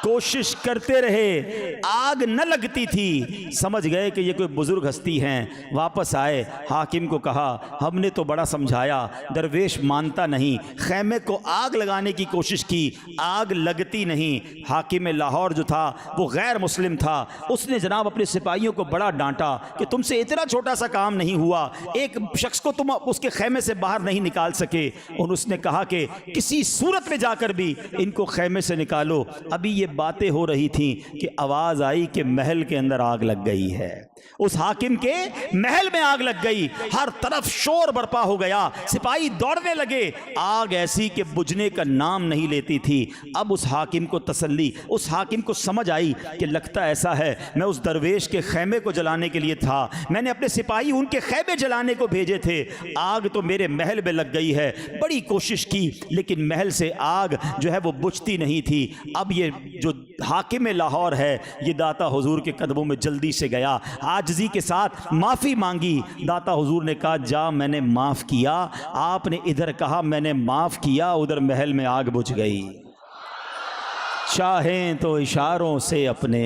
کوشش کرتے رہے, آگ نہ لگتی تھی. سمجھ گئے کہ یہ کوئی بزرگ ہستی ہیں. واپس آئے, حاکم کو کہا ہم نے تو بڑا سمجھایا, درویش مانتا نہیں. خیمے کو آگ لگانے کی کوشش کی, آگ لگتی نہیں. حاکم لاہور جو تھا وہ غیر مسلم تھا. اس نے جناب اپنے سپاہیوں کو بڑا ڈانٹا کہ تم سے اتنا چھوٹا سا کام نہیں ہوا, ایک شخص کو تم اس کے خیمے سے باہر نہیں نکال سکے. اور اس نے کہا کہ کسی صورت میں جا کر بھی ان کو خیمے سے نکالو. ابھی یہ باتیں ہو رہی تھیں کہ آواز آئی کہ محل کے اندر آگ لگ گئی ہے. اس حاکم کے محل میں آگ لگ گئی, ہر طرف شور برپا ہو گیا, سپاہی دوڑنے لگے. آگ ایسی کہ بجھنے کا نام نہیں لیتی تھی. اب اس حاکم کو تسلی, اس حاکم کو سمجھ آئی کہ لگتا ایسا ہے میں اس درویش کے خیمے کو جلانے کے لیے تھا, میں نے اپنے سپاہی ان کے خیمے جلانے کو بھیجے تھے, آگ تو میرے محل میں لگ گئی ہے. بڑی کوشش کی لیکن محل سے آگ جو ہے وہ بجھتی نہیں تھی. اب یہ جو حاکم لاہور ہے یہ داتا حضور کے قدموں میں جلدی سے گیا, عاجزی کے ساتھ معافی مانگی. داتا حضور نے کہا جا میں نے معاف کیا. آپ نے ادھر کہا میں نے معاف کیا, ادھر محل میں آگ بجھ گئی. چاہیں تو اشاروں سے اپنے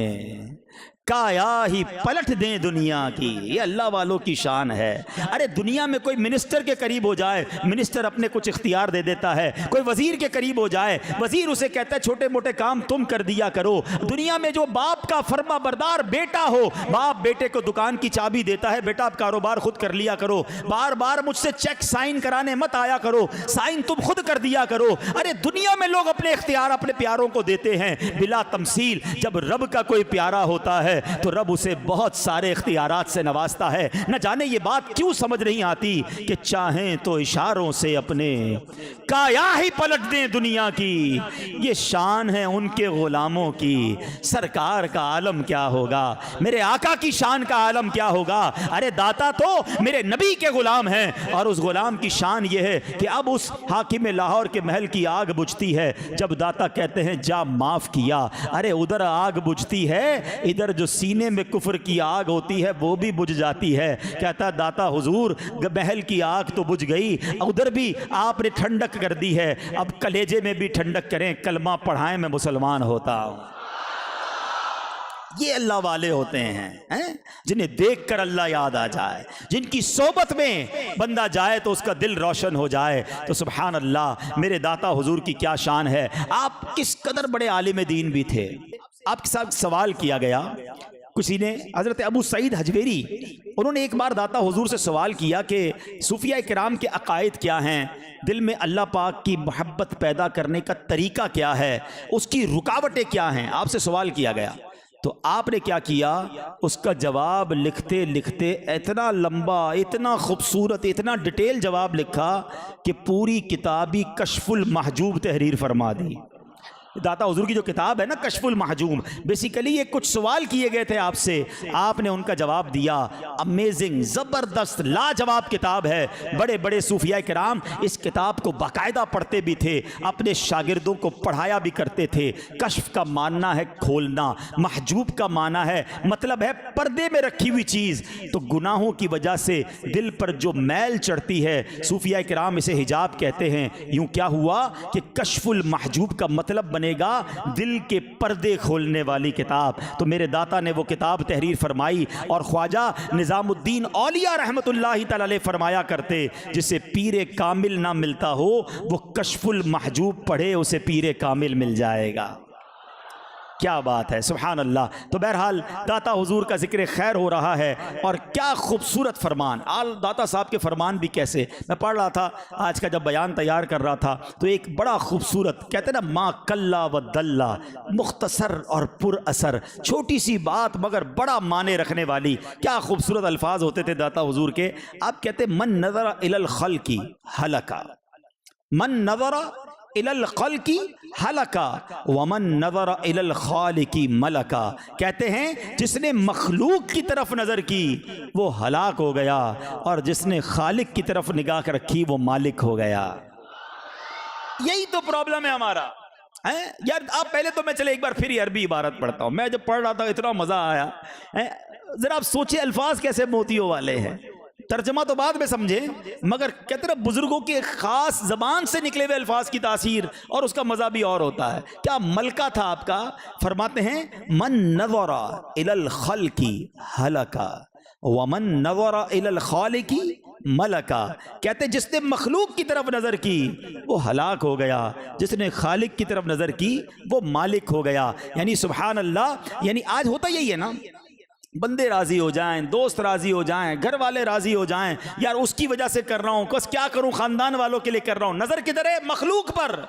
کایا ہی پلٹ دیں دنیا کی. یہ اللہ والوں کی شان ہے. ارے دنیا میں کوئی منسٹر کے قریب ہو جائے, منسٹر اپنے کچھ اختیار دے دیتا ہے. کوئی وزیر کے قریب ہو جائے, وزیر اسے کہتا ہے چھوٹے موٹے کام تم کر دیا کرو. دنیا میں جو باپ کا فرما بردار بیٹا ہو, باپ بیٹے کو دکان کی چابی دیتا ہے, بیٹا اب کاروبار خود کر لیا کرو, بار بار مجھ سے چیک سائن کرانے مت آیا کرو, سائن تم خود کر دیا کرو. ارے دنیا میں لوگ اپنے اختیار اپنے پیاروں کو دیتے ہیں بلا تمثیل. جب رب کا کوئی پیارا ہوتا ہے تو رب اسے بہت سارے اختیارات سے نوازتا ہے. نہ جانے یہ بات کیوں سمجھ نہیں آتی کہ چاہیں تو اشاروں سے اپنے کایا ہی پلٹ دیں دنیا کی. یہ شان ہے ان کے غلاموں کی. سرکار کا عالم کیا ہوگا, میرے آقا کی شان کا عالم کیا ہوگا. ارے داتا تو میرے نبی کے غلام ہیں, اور اس غلام کی شان یہ ہے کہ اب اس حاکم لاہور کے محل کی آگ بجھتی ہے. جب داتا کہتے ہیں جا معاف کیا, ارے ادھر آگ بجھتی ہے, ادھر جو سینے میں کفر کی آگ ہوتی ہے وہ بھی بجھ جاتی ہے. کہتا داتا حضور محل کی آگ تو بجھ گئی, ادھر بھی آپ نے ٹھنڈک کر دی ہے, اب کلیجے میں بھی ٹھنڈک کریں, کلمہ پڑھائیں, میں مسلمان ہوتا ہوں. یہ اللہ والے ہوتے ہیں جنہیں دیکھ کر اللہ یاد آ جائے, جن کی صحبت میں بندہ جائے تو اس کا دل روشن ہو جائے. تو سبحان اللہ, میرے داتا حضور کی کیا شان ہے. آپ کس قدر بڑے عالم دین بھی تھے. آپ کے ساتھ سوال کیا گیا کسی نے, حضرت ابو سعید حجویری, انہوں نے ایک بار داتا حضور سے سوال کیا کہ صوفیاء کرام کے عقائد کیا ہیں, دل میں اللہ پاک کی محبت پیدا کرنے کا طریقہ کیا ہے, اس کی رکاوٹیں کیا ہیں. آپ سے سوال کیا گیا تو آپ نے کیا کیا, اس کا جواب لکھتے لکھتے اتنا لمبا, اتنا خوبصورت, اتنا ڈیٹیل جواب لکھا کہ پوری کتابی کشف المحجوب تحریر فرما دی. داتا حضور کی جو کتاب ہے نا کشف المحجوم, بیسیکلی یہ کچھ سوال کیے گئے تھے آپ سے, آپ نے ان کا جواب دیا. امیزنگ, زبردست, لاجواب کتاب ہے. بڑے بڑے صوفیاء کرام اس کتاب کو باقاعدہ پڑھتے بھی تھے, اپنے شاگردوں کو پڑھایا بھی کرتے تھے. کشف کا معنی ہے کھولنا, محجوب کا معنی ہے مطلب ہے پردے میں رکھی ہوئی چیز. تو گناہوں کی وجہ سے دل پر جو میل چڑھتی ہے, صوفیاء کرام اسے حجاب کہتے ہیں. یوں کیا ہوا کہ کشف المحجوب کا مطلب بنے گا دل کے پردے کھولنے والی کتاب. تو میرے داتا نے وہ کتاب تحریر فرمائی, اور خواجہ نظام الدین اولیاء رحمت اللہ تعالی علیہ فرمایا کرتے, جسے پیر کامل نہ ملتا ہو وہ کشف المحجوب پڑھے, اسے پیر کامل مل جائے گا. کیا بات ہے, سبحان اللہ. تو بہرحال داتا حضور کا ذکر خیر ہو رہا ہے, اور کیا خوبصورت فرمان. آل داتا صاحب کے فرمان بھی کیسے, میں پڑھ رہا تھا آج کا جب بیان تیار کر رہا تھا تو ایک بڑا خوبصورت, کہتے ہیں نا ما کلا و دلہ, مختصر اور پر اثر, چھوٹی سی بات مگر بڑا معنی رکھنے والی. کیا خوبصورت الفاظ ہوتے تھے داتا حضور کے. آپ کہتے من نظر الی الخلق ہلکا, من نظر الی الخلق ہلکا ومن نظر الی الخالق ملکا. کہتے ہیں جس نے مخلوق کی طرف نظر کی وہ ہلاک ہو گیا, اور جس نے خالق کی طرف نگاہ رکھی وہ مالک ہو گیا. یہی تو پرابلم ہے ہمارا یار. آپ پہلے تو میں چلے ایک بار پھر عربی عبارت پڑھتا ہوں. میں جب پڑھ رہا تھا اتنا مزہ آیا. ذرا آپ سوچیں الفاظ کیسے موتیوں والے ہیں. ترجمہ تو بعد میں سمجھے, مگر کہتے ہیں بزرگوں کی ایک خاص زبان سے نکلے ہوئے الفاظ کی تاثیر اور اس کا مزہ بھی اور ہوتا ہے. کیا ملکہ تھا آپ کا. فرماتے ہیں من نظر الی الخلق ہلکا ومن نظر الی الخالق ملکا. کہتے ہیں جس نے مخلوق کی طرف نظر کی وہ ہلاک ہو گیا, جس نے خالق کی طرف نظر کی وہ مالک ہو گیا. یعنی سبحان اللہ, یعنی آج ہوتا یہی ہے نا, بندے راضی ہو جائیں, دوست راضی ہو جائیں, گھر والے راضی ہو جائیں, یار اس کی وجہ سے کر رہا ہوں, بس کیا کروں, خاندان والوں کے لیے کر رہا ہوں. نظر کدھر ہے, مخلوق پر.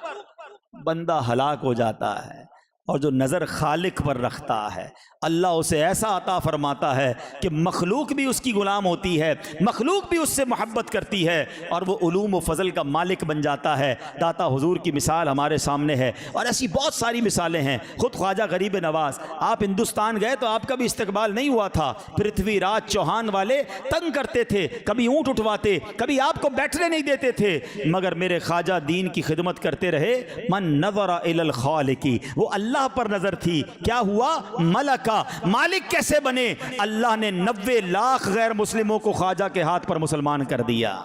بندہ ہلاک ہو جاتا ہے. اور جو نظر خالق پر رکھتا ہے اللہ اسے ایسا عطا فرماتا ہے کہ مخلوق بھی اس کی غلام ہوتی ہے, مخلوق بھی اس سے محبت کرتی ہے, اور وہ علوم و فضل کا مالک بن جاتا ہے. داتا حضور کی مثال ہمارے سامنے ہے, اور ایسی بہت ساری مثالیں ہیں. خود خواجہ غریب نواز, آپ ہندوستان گئے تو آپ کا بھی استقبال نہیں ہوا تھا. پرتھوی راج چوہان والے تنگ کرتے تھے, کبھی اونٹ اٹھواتے, کبھی آپ کو بیٹھنے نہیں دیتے تھے, مگر میرے خواجہ دین کی خدمت کرتے رہے. من نظر الی الخالق, وہ اللہ پر نظر تھی. کیا ہوا, ملک, مالک کیسے بنے. اللہ نے 90 لاکھ غیر مسلموں کو خواجہ کے ہاتھ پر مسلمان کر دیا.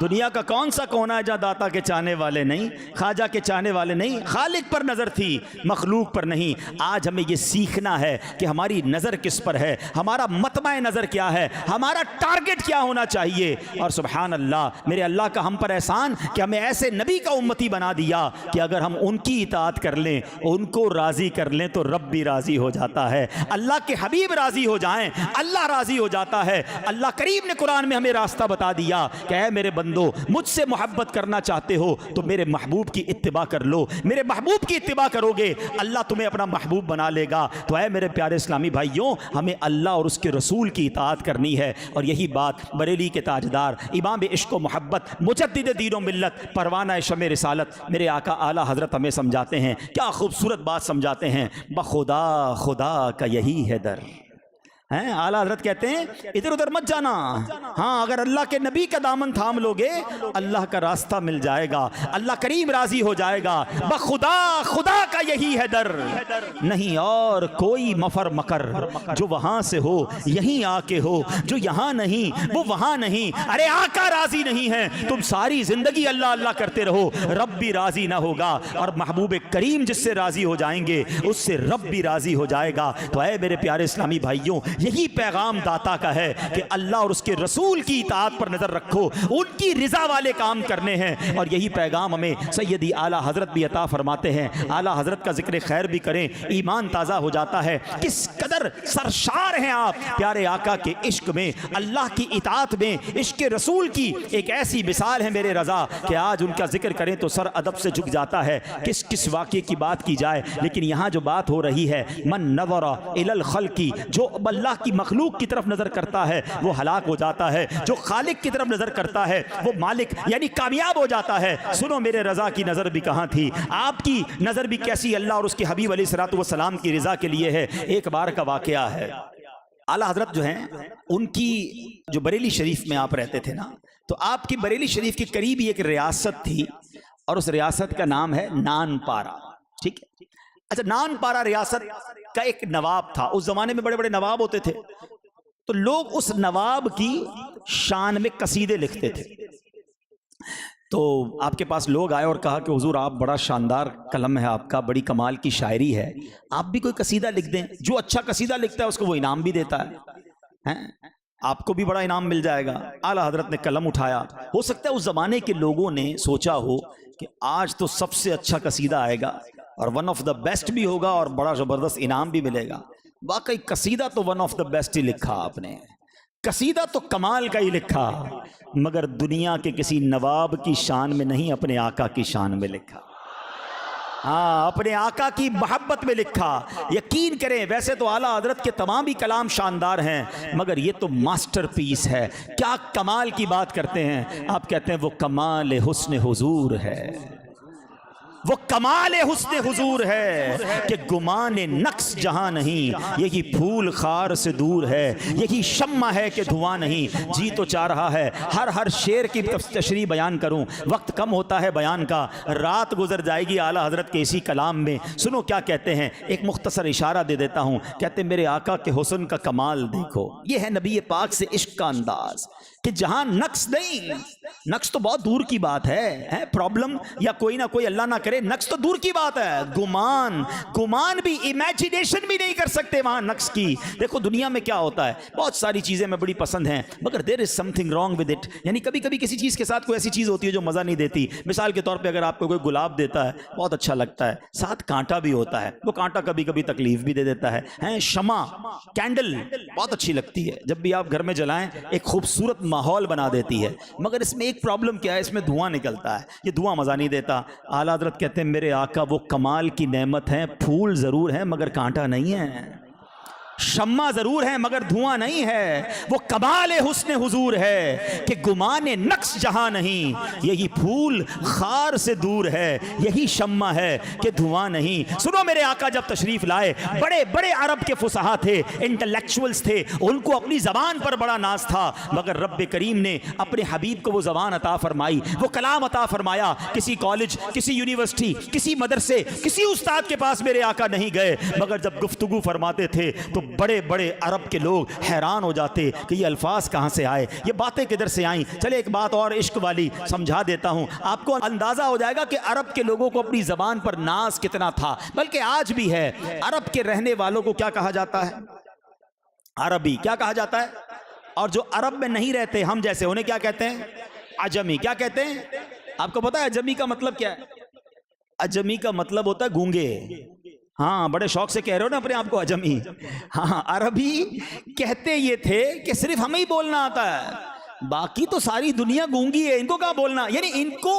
دنیا کا کون سا کونا ہے جہاں داتا کے چاہنے والے نہیں, خواجہ کے چاہنے والے نہیں. خالق پر نظر تھی, مخلوق پر نہیں. آج ہمیں یہ سیکھنا ہے کہ ہماری نظر کس پر ہے, ہمارا مطمع نظر کیا ہے, ہمارا ٹارگٹ کیا ہونا چاہیے. اور سبحان اللہ, میرے اللہ کا ہم پر احسان کہ ہمیں ایسے نبی کا امتی بنا دیا کہ اگر ہم ان کی اطاعت کر لیں, ان کو راضی کر لیں تو رب بھی راضی ہو جاتا ہے. اللہ کے حبیب راضی ہو جائیں, اللہ راضی ہو جاتا ہے. اللہ کریم نے قرآن میں ہمیں راستہ بتا دیا کہ اے میرے بندو, مجھ سے محبت کرنا چاہتے ہو تو میرے محبوب کی اتباع کر لو. میرے محبوب کی اتباع کرو گے اللہ تمہیں اپنا محبوب بنا لے گا. تو اے میرے پیارے اسلامی بھائیوں, ہمیں اللہ اور اس کے رسول کی اطاعت کرنی ہے. اور یہی بات بریلی کے تاجدار, امام عشق و محبت, مجدد دین و ملت, پروانہ شمع رسالت, میرے آقا اعلیٰ حضرت ہمیں سمجھاتے ہیں. کیا خوبصورت بات سمجھاتے ہیں. بخدا خدا کا یہی ہے در, ہیں اعلیٰ حضرت کہتے ہیں ادھر ادھر مت جانا. ہاں اگر اللہ کے نبی کا دامن تھام لوگے اللہ کا راستہ مل جائے گا, اللہ کریم راضی ہو جائے گا. بخدا خدا کا یہی ہے در, نہیں اور کوئی مفر مکر. جو وہاں سے ہو یہیں آ کے ہو, جو یہاں نہیں وہ وہاں نہیں. ارے آقا راضی نہیں ہے, تم ساری زندگی اللہ اللہ کرتے رہو, رب بھی راضی نہ ہوگا. اور محبوب کریم جس سے راضی ہو جائیں گے اس سے رب بھی راضی ہو جائے گا. تو اے میرے پیارے اسلامی بھائیوں, یہی پیغام داتا کا ہے کہ اللہ اور اس کے رسول کی اطاعت پر نظر رکھو, ان کی رضا والے کام کرنے ہیں. اور یہی پیغام ہمیں سیدی اعلیٰ حضرت بھی عطا فرماتے ہیں. اعلیٰ حضرت کا ذکر خیر بھی کریں, ایمان تازہ ہو جاتا ہے. کس قدر سرشار ہیں آپ پیارے آقا کے عشق میں, اللہ کی اطاعت میں, عشق رسول کی ایک ایسی مثال ہے میرے رضا کہ آج ان کا ذکر کریں تو سر ادب سے جھک جاتا ہے. کس واقعے کی بات کی جائے, لیکن یہاں جو بات ہو رہی ہے من نظر الی الخلق, جو اللہ کی مخلوق کی طرف نظر کرتا ہے وہ ہلاک ہو جاتا ہے, جو خالق کی طرف نظر کرتا ہے وہ مالک یعنی کامیاب ہو جاتا ہے. سنو میرے رضا کی نظر بھی کہاں تھی, آپ کی نظر بھی کیسی اللہ اور اس کے حبیب علیہ الصلوۃ والسلام کی رضا کے لیے ہے. ایک بار کا واقعہ ہے, اعلیٰ حضرت جو ہیں ان کی جو بریلی شریف میں آپ رہتے تھے نا, تو آپ کی بریلی شریف کے قریب ہی ایک ریاست تھی اور اس ریاست کا نام ہے نان پارا. ٹھیک ہے, اچھا نان پارا ریاست کا ایک نواب تھا. اس زمانے میں بڑے بڑے نواب ہوتے تھے, تو لوگ اس نواب کی شان میں قصیدے لکھتے تھے. تو آپ کے پاس لوگ آئے اور کہا کہ حضور آپ بڑا شاندار قلم ہے آپ کا, بڑی کمال کی شاعری ہے, آپ بھی کوئی قصیدہ لکھ دیں. جو اچھا قصیدہ لکھتا ہے اس کو وہ انعام بھی دیتا ہے, آپ کو بھی بڑا انعام مل جائے گا. اعلیٰ حضرت نے قلم اٹھایا. ہو سکتا ہے اس زمانے کے لوگوں نے سوچا ہو کہ آج تو سب سے اچھا قصیدہ آئے گا اور ون آف دا بیسٹ بھی ہوگا اور بڑا زبردست انعام بھی ملے گا. واقعی قصیدہ تو ون آف دا بیسٹ ہی لکھا آپ نے, قصیدہ تو کمال کا ہی لکھا, مگر دنیا کے کسی نواب کی شان میں نہیں, اپنے آقا کی شان میں لکھا. ہاں اپنے آقا کی محبت میں لکھا. یقین کریں ویسے تو اعلیٰ حضرت کے تمام ہی کلام شاندار ہیں, مگر یہ تو ماسٹر پیس ہے. کیا کمال کی بات کرتے ہیں آپ, کہتے ہیں وہ کمال حسن حضور ہے, وہ کمال حسن حضور ہے کہ گمان نقص جہاں نہیں, یہی پھول خار سے دور ہے, یہی شمع ہے کہ دھواں نہیں. جی تو چاہ رہا ہے ہر شعر کی تشریح بیان کروں, وقت کم ہوتا ہے بیان کا, رات گزر جائے گی اعلیٰ حضرت کے اسی کلام میں. سنو کیا کہتے ہیں, ایک مختصر اشارہ دے دیتا ہوں. کہتے ہیں میرے آقا کے حسن کا کمال دیکھو, یہ ہے نبی پاک سے عشق کا انداز کہ جہاں نقص نہیں, نقص تو بہت دور کی بات ہے, پرابلم یا کوئی نہ کوئی اللہ نہ کرے, نقص تو دور کی بات ہے. گمان بھی, امیجینیشن بھی نہیں کر سکتے وہاں نقص کی. دیکھو دنیا میں کیا ہوتا ہے, بہت ساری چیزیں میں بڑی پسند ہیں, مگر there is something wrong with it. یعنی کبھی کبھی کسی چیز کے ساتھ کوئی ایسی چیز ہوتی ہے جو مزہ نہیں دیتی. مثال کے طور پہ اگر آپ کو کوئی گلاب دیتا ہے بہت اچھا لگتا ہے, ساتھ کانٹا بھی ہوتا ہے, وہ کانٹا کبھی کبھی تکلیف بھی دے دیتا ہے. شمع کینڈل بہت اچھی لگتی ہے, جب بھی آپ گھر میں جلائیں ایک خوبصورت ماحول بنا دیتی ہے, مگر اس میں ایک پرابلم کیا ہے, اس میں دھواں نکلتا ہے, یہ دھواں مزہ نہیں دیتا. اعلیٰ حضرت کہتے ہیں میرے آقا وہ کمال کی نعمت ہیں, پھول ضرور ہیں مگر کانٹا نہیں ہے, شمع ضرور ہے مگر دھواں نہیں ہے. وہ کمال حسن حضور ہے کہ گمان نقص جہاں نہیں, یہی پھول خار سے دور ہے, یہی شمع ہے کہ دھواں نہیں. سنو میرے آقا جب تشریف لائے, بڑے بڑے عرب کے فصحا تھے, انٹلیکچوئلز تھے, ان کو اپنی زبان پر بڑا ناز تھا, مگر رب کریم نے اپنے حبیب کو وہ زبان عطا فرمائی, وہ کلام عطا فرمایا. کسی کالج, کسی یونیورسٹی, کسی مدرسے, کسی استاد کے پاس میرے آقا نہیں گئے, مگر جب گفتگو فرماتے تھے تو بڑے بڑے عرب کے لوگ حیران ہو جاتے کہ یہ الفاظ کہاں سے آئے, یہ باتیں کدھر سے آئیں. چلے ایک بات اور عشق والی سمجھا دیتا ہوں, آپ کو اندازہ ہو جائے گا کہ عرب کے لوگوں کو اپنی زبان پر ناز کتنا تھا, بلکہ آج بھی ہے. عرب کے رہنے والوں کو کیا کہا جاتا ہے, عربی کیا کہا جاتا ہے, اور جو عرب میں نہیں رہتے ہم جیسے انہیں کیا کہتے ہیں, عجمی. کیا کہتے ہیں آپ کو پتا ہے عجمی کا مطلب کیا ہے؟ عجمی کا مطلب ہوتا ہے گونگے. ہاں بڑے شوق سے کہہ رہے ہو نا اپنے آپ کو عجمی. ہاں عربی کہتے یہ تھے کہ صرف ہمیں ہی بولنا آتا ہے, باقی تو ساری دنیا گونگی ہے, ان کو کہاں بولنا. یعنی ان کو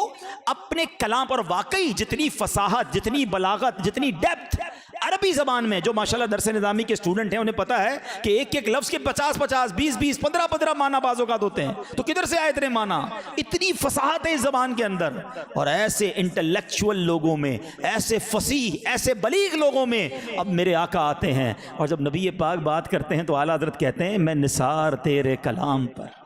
اپنے کلام پر واقعی جتنی فصاحت, جتنی بلاغت, جتنی ڈیپتھ عربی زبان میں. جو ماشاءاللہ درس نظامی کے اسٹوڈنٹ ہیں انہیں پتا ہے کہ ایک ایک لفظ کے 50-50 20-20 15-15 معنی بعض اوقات ہوتے ہیں. تو کدھر سے آئے اتنے معنی؟ اتنی فصاحت ہے اس زبان کے اندر. اور ایسے انٹلیکچوئل لوگوں میں، ایسے فصیح، ایسے بلیغ لوگوں میں اب میرے آقا آتے ہیں، اور جب نبی پاک بات کرتے ہیں تو اعلیٰ حضرت کہتے ہیں میں نثار تیرے کلام پر.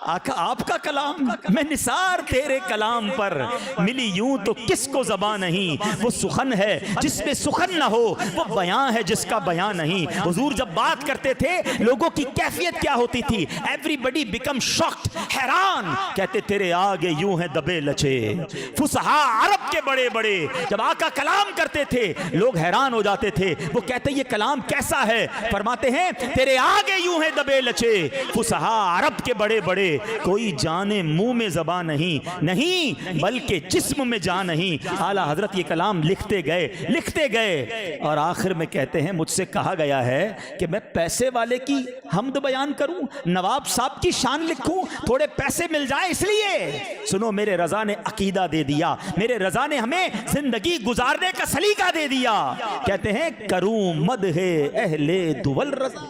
آقا آپ کا کلام، میں نثار تیرے کلام پر. ملی یوں تو کس کو زبان نہیں، وہ سخن ہے جس میں سخن نہ ہو، وہ بیان ہے جس کا بیان نہیں. حضور جب بات کرتے تھے لوگوں کی کیفیت کیا ہوتی تھی؟ ایوری بڈی بیکم شاکڈ، حیران. کہتے تیرے آگے یوں ہیں دبے لچے فصحاء عرب کے بڑے بڑے. جب آقا کلام کرتے تھے لوگ حیران ہو جاتے تھے. وہ کہتے یہ کلام کیسا ہے؟ فرماتے ہیں تیرے آگے یوں ہیں دبے لچے فصحاء عرب کے بڑے بڑے. کوئی جانے منہ میں زبان نہیں بلکہ جسم میں جان نہیں. اعلیٰ حضرت یہ کلام لکھتے گئے اور آخر میں کہتے ہیں مجھ سے کہا گیا ہے کہ میں پیسے والے کی حمد بیان کروں، نواب صاحب کی شان لکھوں، تھوڑے پیسے مل جائیں اس لیے. سنو، میرے رضا نے عقیدہ دے دیا، میرے رضا نے ہمیں زندگی گزارنے کا سلیقہ دے دیا. کہتے ہیں کروں مدح اہل دول رضا.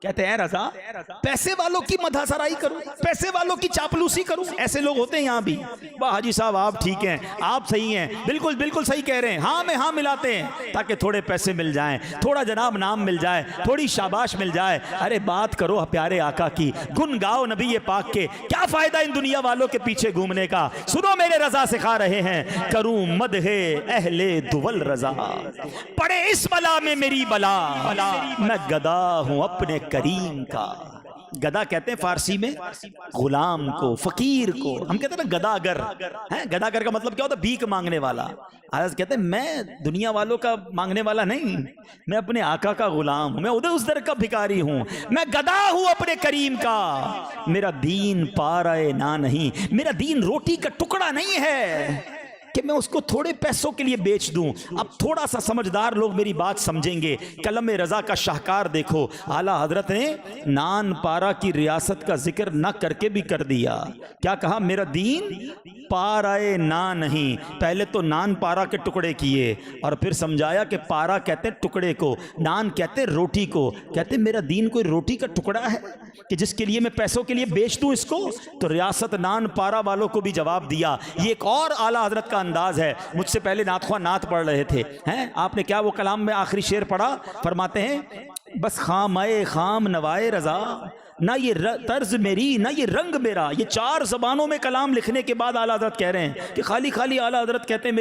کہتے ہیں اے رضا پیسے والوں کی مدح سرائی کروں، پیسے والوں کی چاپلوسی کروں. ایسے لوگ ہوتے ہیں یہاں بھی. واہ حاجی صاحب آپ ٹھیک ہیں، آپ صحیح ہیں، بالکل صحیح کہہ رہے ہیں. ہاں میں ہاں ملاتے ہیں تاکہ تھوڑے پیسے مل جائیں، تھوڑا جناب نام مل جائے، تھوڑی شاباش مل جائے. ارے بات کرو پیارے آقا کی، گن گاؤ نبی پاک کے. کیا فائدہ ان دنیا والوں کے پیچھے گھومنے کا؟ سنو میرے رضا سکھا رہے ہیں کروں مدح اہل دول رضا. پڑے اس بلا میں میری بلا، میں گدا ہوں اپنے کریم کا. گدا کہتے ہیں فارسی میں غلام کو، فقیر کو. ہم کہتے ہیں نا گداگر. گداگر کا مطلب کیا ہوتا ہے؟ بھیک مانگنے والا. حضرت کہتے ہیں میں دنیا والوں کا مانگنے والا نہیں، میں اپنے آقا کا غلام ہوں، میں ادھر اس در کا بھکاری ہوں. میں گدا ہوں اپنے کریم کا. میرا دین پارائے نہ نہیں، میرا دین روٹی کا ٹکڑا نہیں ہے کہ میں اس کو تھوڑے پیسوں کے لیے بیچ دوں. اب تھوڑا سا سمجھدار لوگ میری بات سمجھیں گے. کلم رضا کا شاہکار دیکھو. اعلیٰ حضرت نے نان پارا کی ریاست کا ذکر نہ کر کے بھی کر دیا. کیا کہا؟ میرا دین پارائے نا نہیں. پہلے تو نان پارا کے ٹکڑے کیے اور پھر سمجھایا کہ پارا کہتے ٹکڑے کو، نان کہتے روٹی کو. کہتے میرا دین کوئی روٹی کا ٹکڑا ہے کہ جس کے لیے میں پیسوں کے لیے بیچ دوں اس کو؟ تو ریاست نان پارا والوں کو بھی جواب دیا. یہ ایک اور اعلیٰ حضرت کا انداز ہے. مجھ سے پہلے نعت خواہ نعت پڑھ رہے تھے، آپ نے کیا وہ کلام میں آخری شعر پڑھا؟ فرماتے ہیں بس خامائے خام نوائے رضا، نہ یہ طرز میری نہ یہ رنگ میرا. یہ 4 زبانوں میں کلام لکھنے کے بعد اعلیٰ حضرت کہہ رہے ہیں کہ خالی اعلیٰ حضرت کہتے ہیں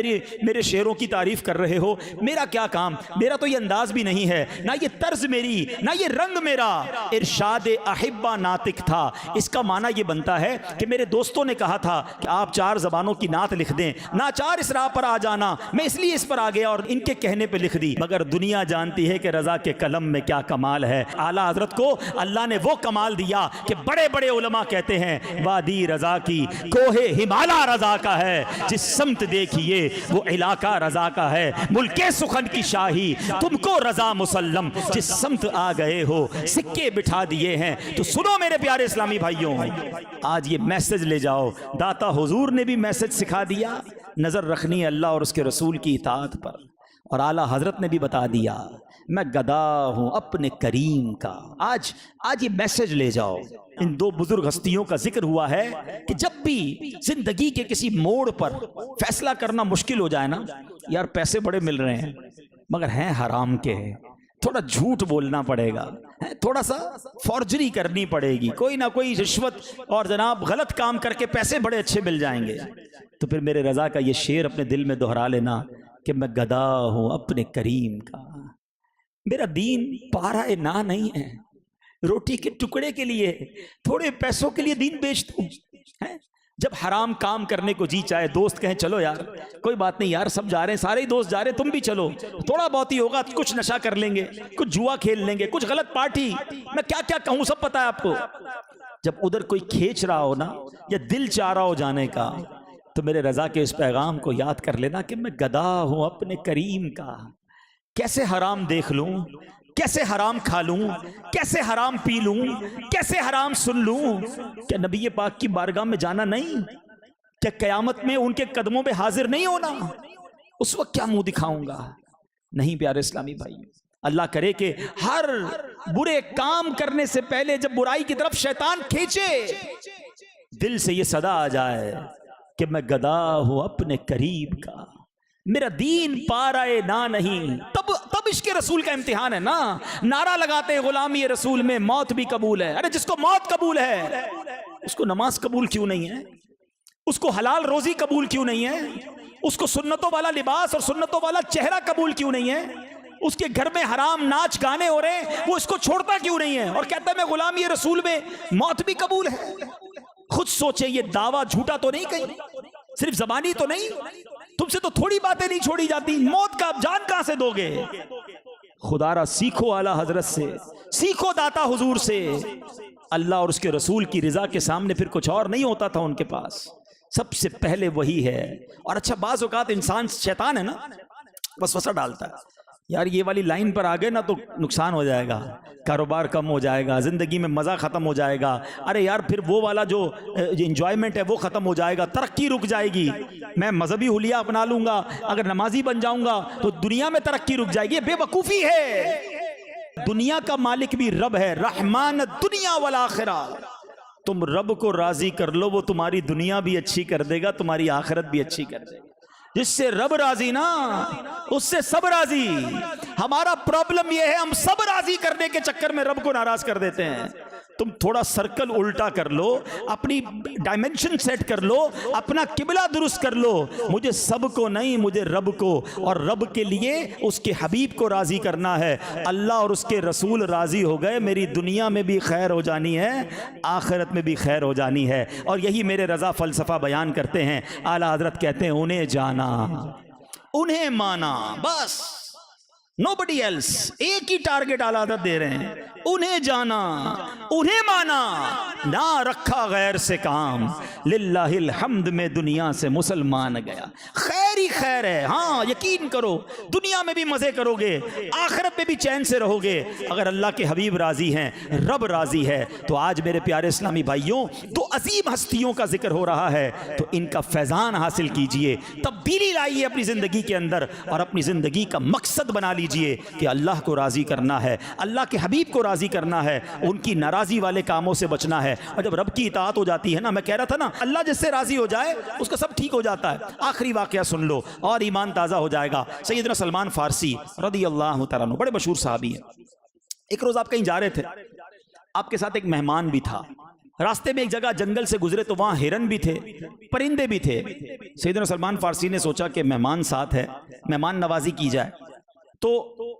میرے شعروں کی تعریف کر رہے ہو. میرا کیا کام؟ میرا تو یہ انداز بھی نہیں ہے، نہ یہ طرز میری نہ یہ رنگ میرا. ارشاد احبہ ناطق تھا. اس کا معنی یہ بنتا ہے کہ میرے دوستوں نے کہا تھا کہ آپ 4 زبانوں کی نعت لکھ دیں، ناچار اس راہ پر آ جانا. میں اس لیے اس پر آ گیا اور ان کے کہنے پہ لکھ دی. مگر دنیا جانتی ہے کہ رضا کے قلم میں کیا کمال ہے. اعلیٰ حضرت کو اللہ نے وہ کمال دیا کہ بڑے بڑے علماء کہتے ہیں وادی رضا کی کوہ ہمالا رضا کا ہے. جس سمت دیکھیے وہ علاقہ رضا کا ہے. ملک سخن کی شاہی تم کو رضا مسلم. جس سمت آ گئے ہو سکے بٹھا دیے ہیں. تو سنو میرے پیارے اسلامی بھائیوں، آج یہ میسج لے جاؤ. داتا حضور نے بھی میسج سکھا دیا، نظر رکھنی اللہ اور اس کے رسول کی اطاعت پر. اور اعلیٰ حضرت نے بھی بتا دیا میں گدا ہوں اپنے کریم کا. آج یہ میسج لے جاؤ. ان 2 بزرگ ہستیوں کا ذکر ہوا ہے کہ جب بھی زندگی کے کسی موڑ پر فیصلہ کرنا مشکل ہو جائے نا، یار پیسے بڑے مل رہے ہیں مگر ہیں حرام کے، تھوڑا جھوٹ بولنا پڑے گا، تھوڑا سا فورجری کرنی پڑے گی، کوئی نہ کوئی رشوت اور جناب غلط کام کر کے پیسے بڑے اچھے مل جائیں گے. تو پھر میرے رضا کا یہ شعر اپنے دل میں دہرا لینا کہ میں گدا ہوں اپنے کریم کا. میرا دین پارائے نا نہیں ہے، روٹی کے ٹکڑے کے لیے، تھوڑے پیسوں کے لیے دین بیچ دوں. جب حرام کام کرنے کو جی چاہے، دوست کہیں چلو یار کوئی بات نہیں یار، سب جا رہے ہیں، سارے ہی دوست جا رہے ہیں، تم بھی چلو، تھوڑا بہت ہی ہوگا، کچھ نشہ کر لیں گے، کچھ جوا کھیل لیں گے، کچھ غلط پارٹی، میں کیا کیا کہوں سب پتہ ہے آپ کو. جب ادھر کوئی کھینچ رہا ہو نا یا دل چاہ رہا ہو جانے کا، تو میرے رضا کے اس پیغام کو یاد کر لینا کہ میں گدا ہوں اپنے کریم کا. کیسے حرام دیکھ لوں، کیسے حرام کھا لوں، کیسے حرام پی لوں، کیسے حرام سن لوں. کیا نبی پاک کی بارگاہ میں جانا نہیں؟ کیا قیامت میں ان کے قدموں پہ حاضر نہیں ہونا؟ اس وقت کیا منہ دکھاؤں گا؟ نہیں پیارے اسلامی بھائی، اللہ کرے کہ ہر برے کام کرنے سے پہلے جب برائی کی طرف شیطان کھینچے، دل سے یہ صدا آ جائے کہ میں گدا ہوں اپنے قریب کا، میرا دین پارائے نہ نہیں۔ تب عشق رسول کا امتحان ہے نا۔ نعرہ لگاتے ہیں غلامی رسول میں موت بھی قبول ہے۔ ارے جس کو موت قبول ہے اس کو نماز قبول کیوں نہیں ہے؟ اس کو حلال روزی قبول کیوں نہیں ہے؟ اس کو سنتوں والا لباس اور سنتوں والا چہرہ قبول کیوں نہیں ہے؟ اس کے گھر میں حرام ناچ گانے ہو رہے ہیں، وہ اس کو چھوڑتا کیوں نہیں ہے اور کہتا ہے میں غلامی رسول میں موت بھی قبول ہے؟ خود سوچے، یہ دعویٰ جھوٹا تو نہیں کہیں؟ صرف زبانی تو نہیں؟ تم سے تو تھوڑی باتیں نہیں چھوڑی جاتی، موت کا جان کہاں سے دو گے؟ خدا را سیکھو اعلیٰ حضرت سے، سیکھو داتا حضور سے۔ اللہ اور اس کے رسول کی رضا کے سامنے پھر کچھ اور نہیں ہوتا تھا ان کے پاس، سب سے پہلے وہی ہے۔ اور اچھا بعض اوقات انسان شیطان ہے نا، وسوسہ ڈالتا ہے، یار یہ والی لائن پر آگے نا تو نقصان ہو جائے گا، کاروبار کم ہو جائے گا، زندگی میں مزہ ختم ہو جائے گا، ارے یار پھر وہ والا جو انجوائمنٹ ہے وہ ختم ہو جائے گا، ترقی رک جائے گی، میں مذہبی حلیہ اپنا لوں گا، اگر نمازی بن جاؤں گا تو دنیا میں ترقی رک جائے گی۔ یہ بے وقوفی ہے۔ دنیا کا مالک بھی رب ہے، رحمان دنیا والآخرہ۔ تم رب کو راضی کر لو، وہ تمہاری دنیا بھی اچھی کر دے گا، تمہاری آخرت بھی اچھی کر دے گا۔ جس سے رب راضی نا اس سے سب راضی۔ ہمارا پرابلم یہ ہے ہم سب راضی کرنے کے چکر میں رب کو ناراض کر دیتے ہیں۔ تم تھوڑا سرکل الٹا کر لو، اپنی ڈائمنشن سیٹ کر لو، اپنا قبلہ درست کر لو، مجھے سب کو نہیں، مجھے رب کو، اور رب کے لیے اس کے حبیب کو راضی کرنا ہے۔ اللہ اور اس کے رسول راضی ہو گئے، میری دنیا میں بھی خیر ہو جانی ہے، آخرت میں بھی خیر ہو جانی ہے۔ اور یہی میرے رضا فلسفہ بیان کرتے ہیں۔ اعلیٰ حضرت کہتے ہیں انہیں جانا، انہیں مانا، بس nobody else۔ ایک ہی ٹارگٹ اعلیٰ حضرت دے رہے ہیں، انہیں جانا، انہیں مانا، نہ رکھا غیر سے کام، للہ الحمد میں دنیا سے مسلمان گیا۔ خیر ہی خیر ہے، ہاں یقین کرو، دنیا میں بھی مزے کرو گے، آخرت میں بھی چین سے رہو گے۔ اگر اللہ کے حبیب راضی ہیں، رب راضی ہے، تو آج میرے پیارے اسلامی بھائیوں دو عظیم ہستیوں کا ذکر ہو رہا ہے، تو ان کا فیضان حاصل کیجئے، تبدیلی لائیے اپنی زندگی کے اندر، اور اپنی زندگی کا مقصد بنا لیجئے کہ اللہ کو راضی کرنا ہے، اللہ کے حبیب کو راضی کرنا ہے، ان کی ناراضی والے کاموں سے بچنا ہے۔ اور جب رب کی اطاعت ہو جاتی ہے نا، میں کہہ رہا تھا نا، اللہ جس سے راضی ہو جائے اس کا سب ٹھیک ہو جاتا ہے۔ آخری واقعہ سن لو اور ایمان تازہ ہو جائے گا۔ سیدنا سلمان فارسی رضی اللہ تعالیٰ عنہ بڑے مشہور صحابی ہیں۔ ایک روز آپ کہیں جا رہے تھے، آپ کے ساتھ ایک مہمان بھی تھا، راستے میں ایک جگہ جنگل سے گزرے تو وہاں ہرن بھی تھے، پرندے بھی تھے۔ سیدنا سلمان فارسی نے سوچا کہ مہمان ساتھ ہے، مہمان نوازی کی جائے، تو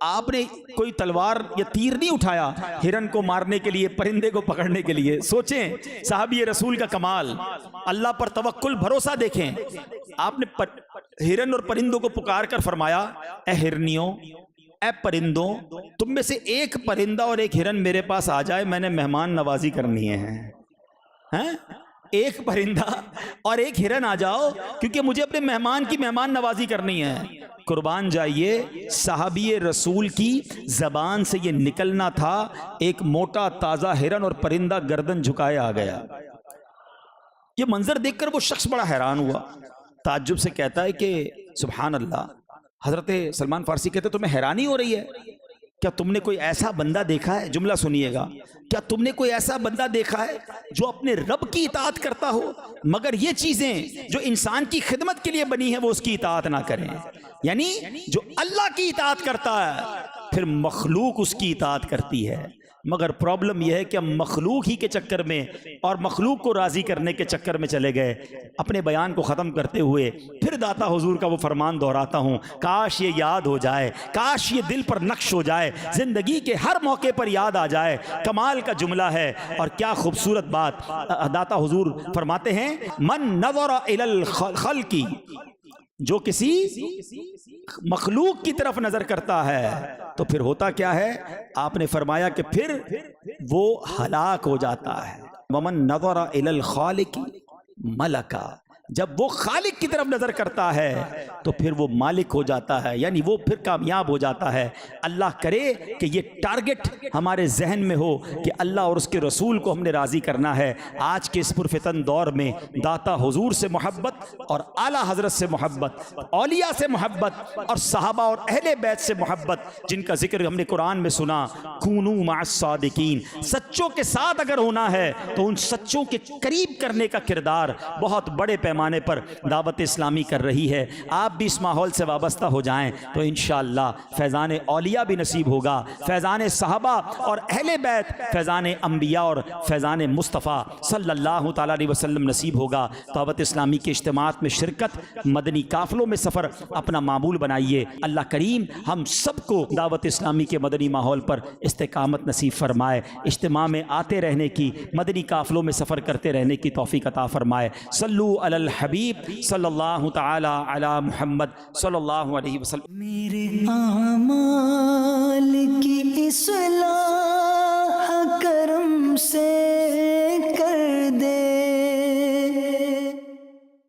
آپ نے کوئی تلوار یا تیر نہیں اٹھایا ہرن کو مارنے کے لیے، پرندے کو پکڑنے کے لیے۔ سوچیں صحابی رسول کا کمال، اللہ پر توکل، بھروسہ دیکھیں۔ آپ نے ہرن اور پرندوں کو پکار کر فرمایا، اے ہرنیوں، اے پرندوں، تم میں سے ایک پرندہ اور ایک ہرن میرے پاس آ جائے، میں نے مہمان نوازی کرنی ہے۔ ایک پرندہ اور ایک ہرن آ جاؤ، کیونکہ مجھے اپنے مہمان کی مہمان نوازی کرنی ہے۔ قربان جائیے، صحابی رسول کی زبان سے یہ نکلنا تھا، ایک موٹا تازہ ہرن اور پرندہ گردن جھکائے آ گیا۔ یہ منظر دیکھ کر وہ شخص بڑا حیران ہوا، تعجب سے کہتا ہے کہ سبحان اللہ۔ حضرت سلمان فارسی کہتے تمہیں حیرانی ہو رہی ہے؟ کیا تم نے کوئی ایسا بندہ دیکھا ہے؟ جملہ سنیے گا، کیا تم نے کوئی ایسا بندہ دیکھا ہے جو اپنے رب کی اطاعت کرتا ہو مگر یہ چیزیں جو انسان کی خدمت کے لیے بنی ہیں وہ اس کی اطاعت نہ کریں؟ یعنی جو اللہ کی اطاعت کرتا ہے پھر مخلوق اس کی اطاعت کرتی ہے، مگر پرابلم یہ ہے کہ ہم مخلوق ہی کے چکر میں اور مخلوق کو راضی کرنے کے چکر میں چلے گئے۔ اپنے بیان کو ختم کرتے ہوئے پھر داتا حضور کا وہ فرمان دہراتا ہوں، کاش یہ یاد ہو جائے، کاش یہ دل پر نقش ہو جائے، زندگی کے ہر موقع پر یاد آ جائے۔ کمال کا جملہ ہے اور کیا خوبصورت بات داتا حضور فرماتے ہیں، من نظر الی الخلق، جو کسی مخلوق کی طرف نظر کرتا ہے تو پھر ہوتا کیا ہے؟ آپ نے فرمایا کہ پھر وہ ہلاک ہو جاتا ہے۔ ومن نظر الی الخالق ملکا، جب وہ خالق کی طرف نظر کرتا ہے تو پھر وہ مالک ہو جاتا ہے، یعنی وہ پھر کامیاب ہو جاتا ہے۔ اللہ کرے کہ یہ ٹارگٹ ہمارے ذہن میں ہو کہ اللہ اور اس کے رسول کو ہم نے راضی کرنا ہے۔ آج کے اس پرفتن دور میں داتا حضور سے محبت اور اعلیٰ حضرت سے محبت، اولیاء سے محبت اور صحابہ اور اہل بیت سے محبت، جن کا ذکر ہم نے قرآن میں سنا، کونوا مع الصادقین، سچوں کے ساتھ اگر ہونا ہے تو ان سچوں کے قریب کرنے کا کردار بہت بڑے پیمانے پر دعوت اسلامی کر رہی ہے۔ آپ بھی اس ماحول سے وابستہ ہو جائیں تو انشاءاللہ فیضان اولیاء بھی نصیب ہوگا، فیضان صحابہ اور اہل بیت، فیضان انبیاء اور فیضان مصطفیٰ صلی اللہ تعالیٰ علیہ وسلم نصیب ہوگا۔ دعوت اسلامی کے اجتماعات میں شرکت، مدنی قافلوں میں سفر اپنا معمول بنائیے۔ اللہ کریم ہم سب کو دعوت اسلامی کے مدنی ماحول پر استقامت نصیب فرمائے، اجتماع میں آتے رہنے کی، مدنی قافلوں میں سفر کرتے رہنے کی توفیق عطا فرمائے۔ صلو علی الحبیب صلی اللہ تعالی علی محمد صلی اللہ علیہ وسلم۔ میرے اعمال کی اصلاح کرم سے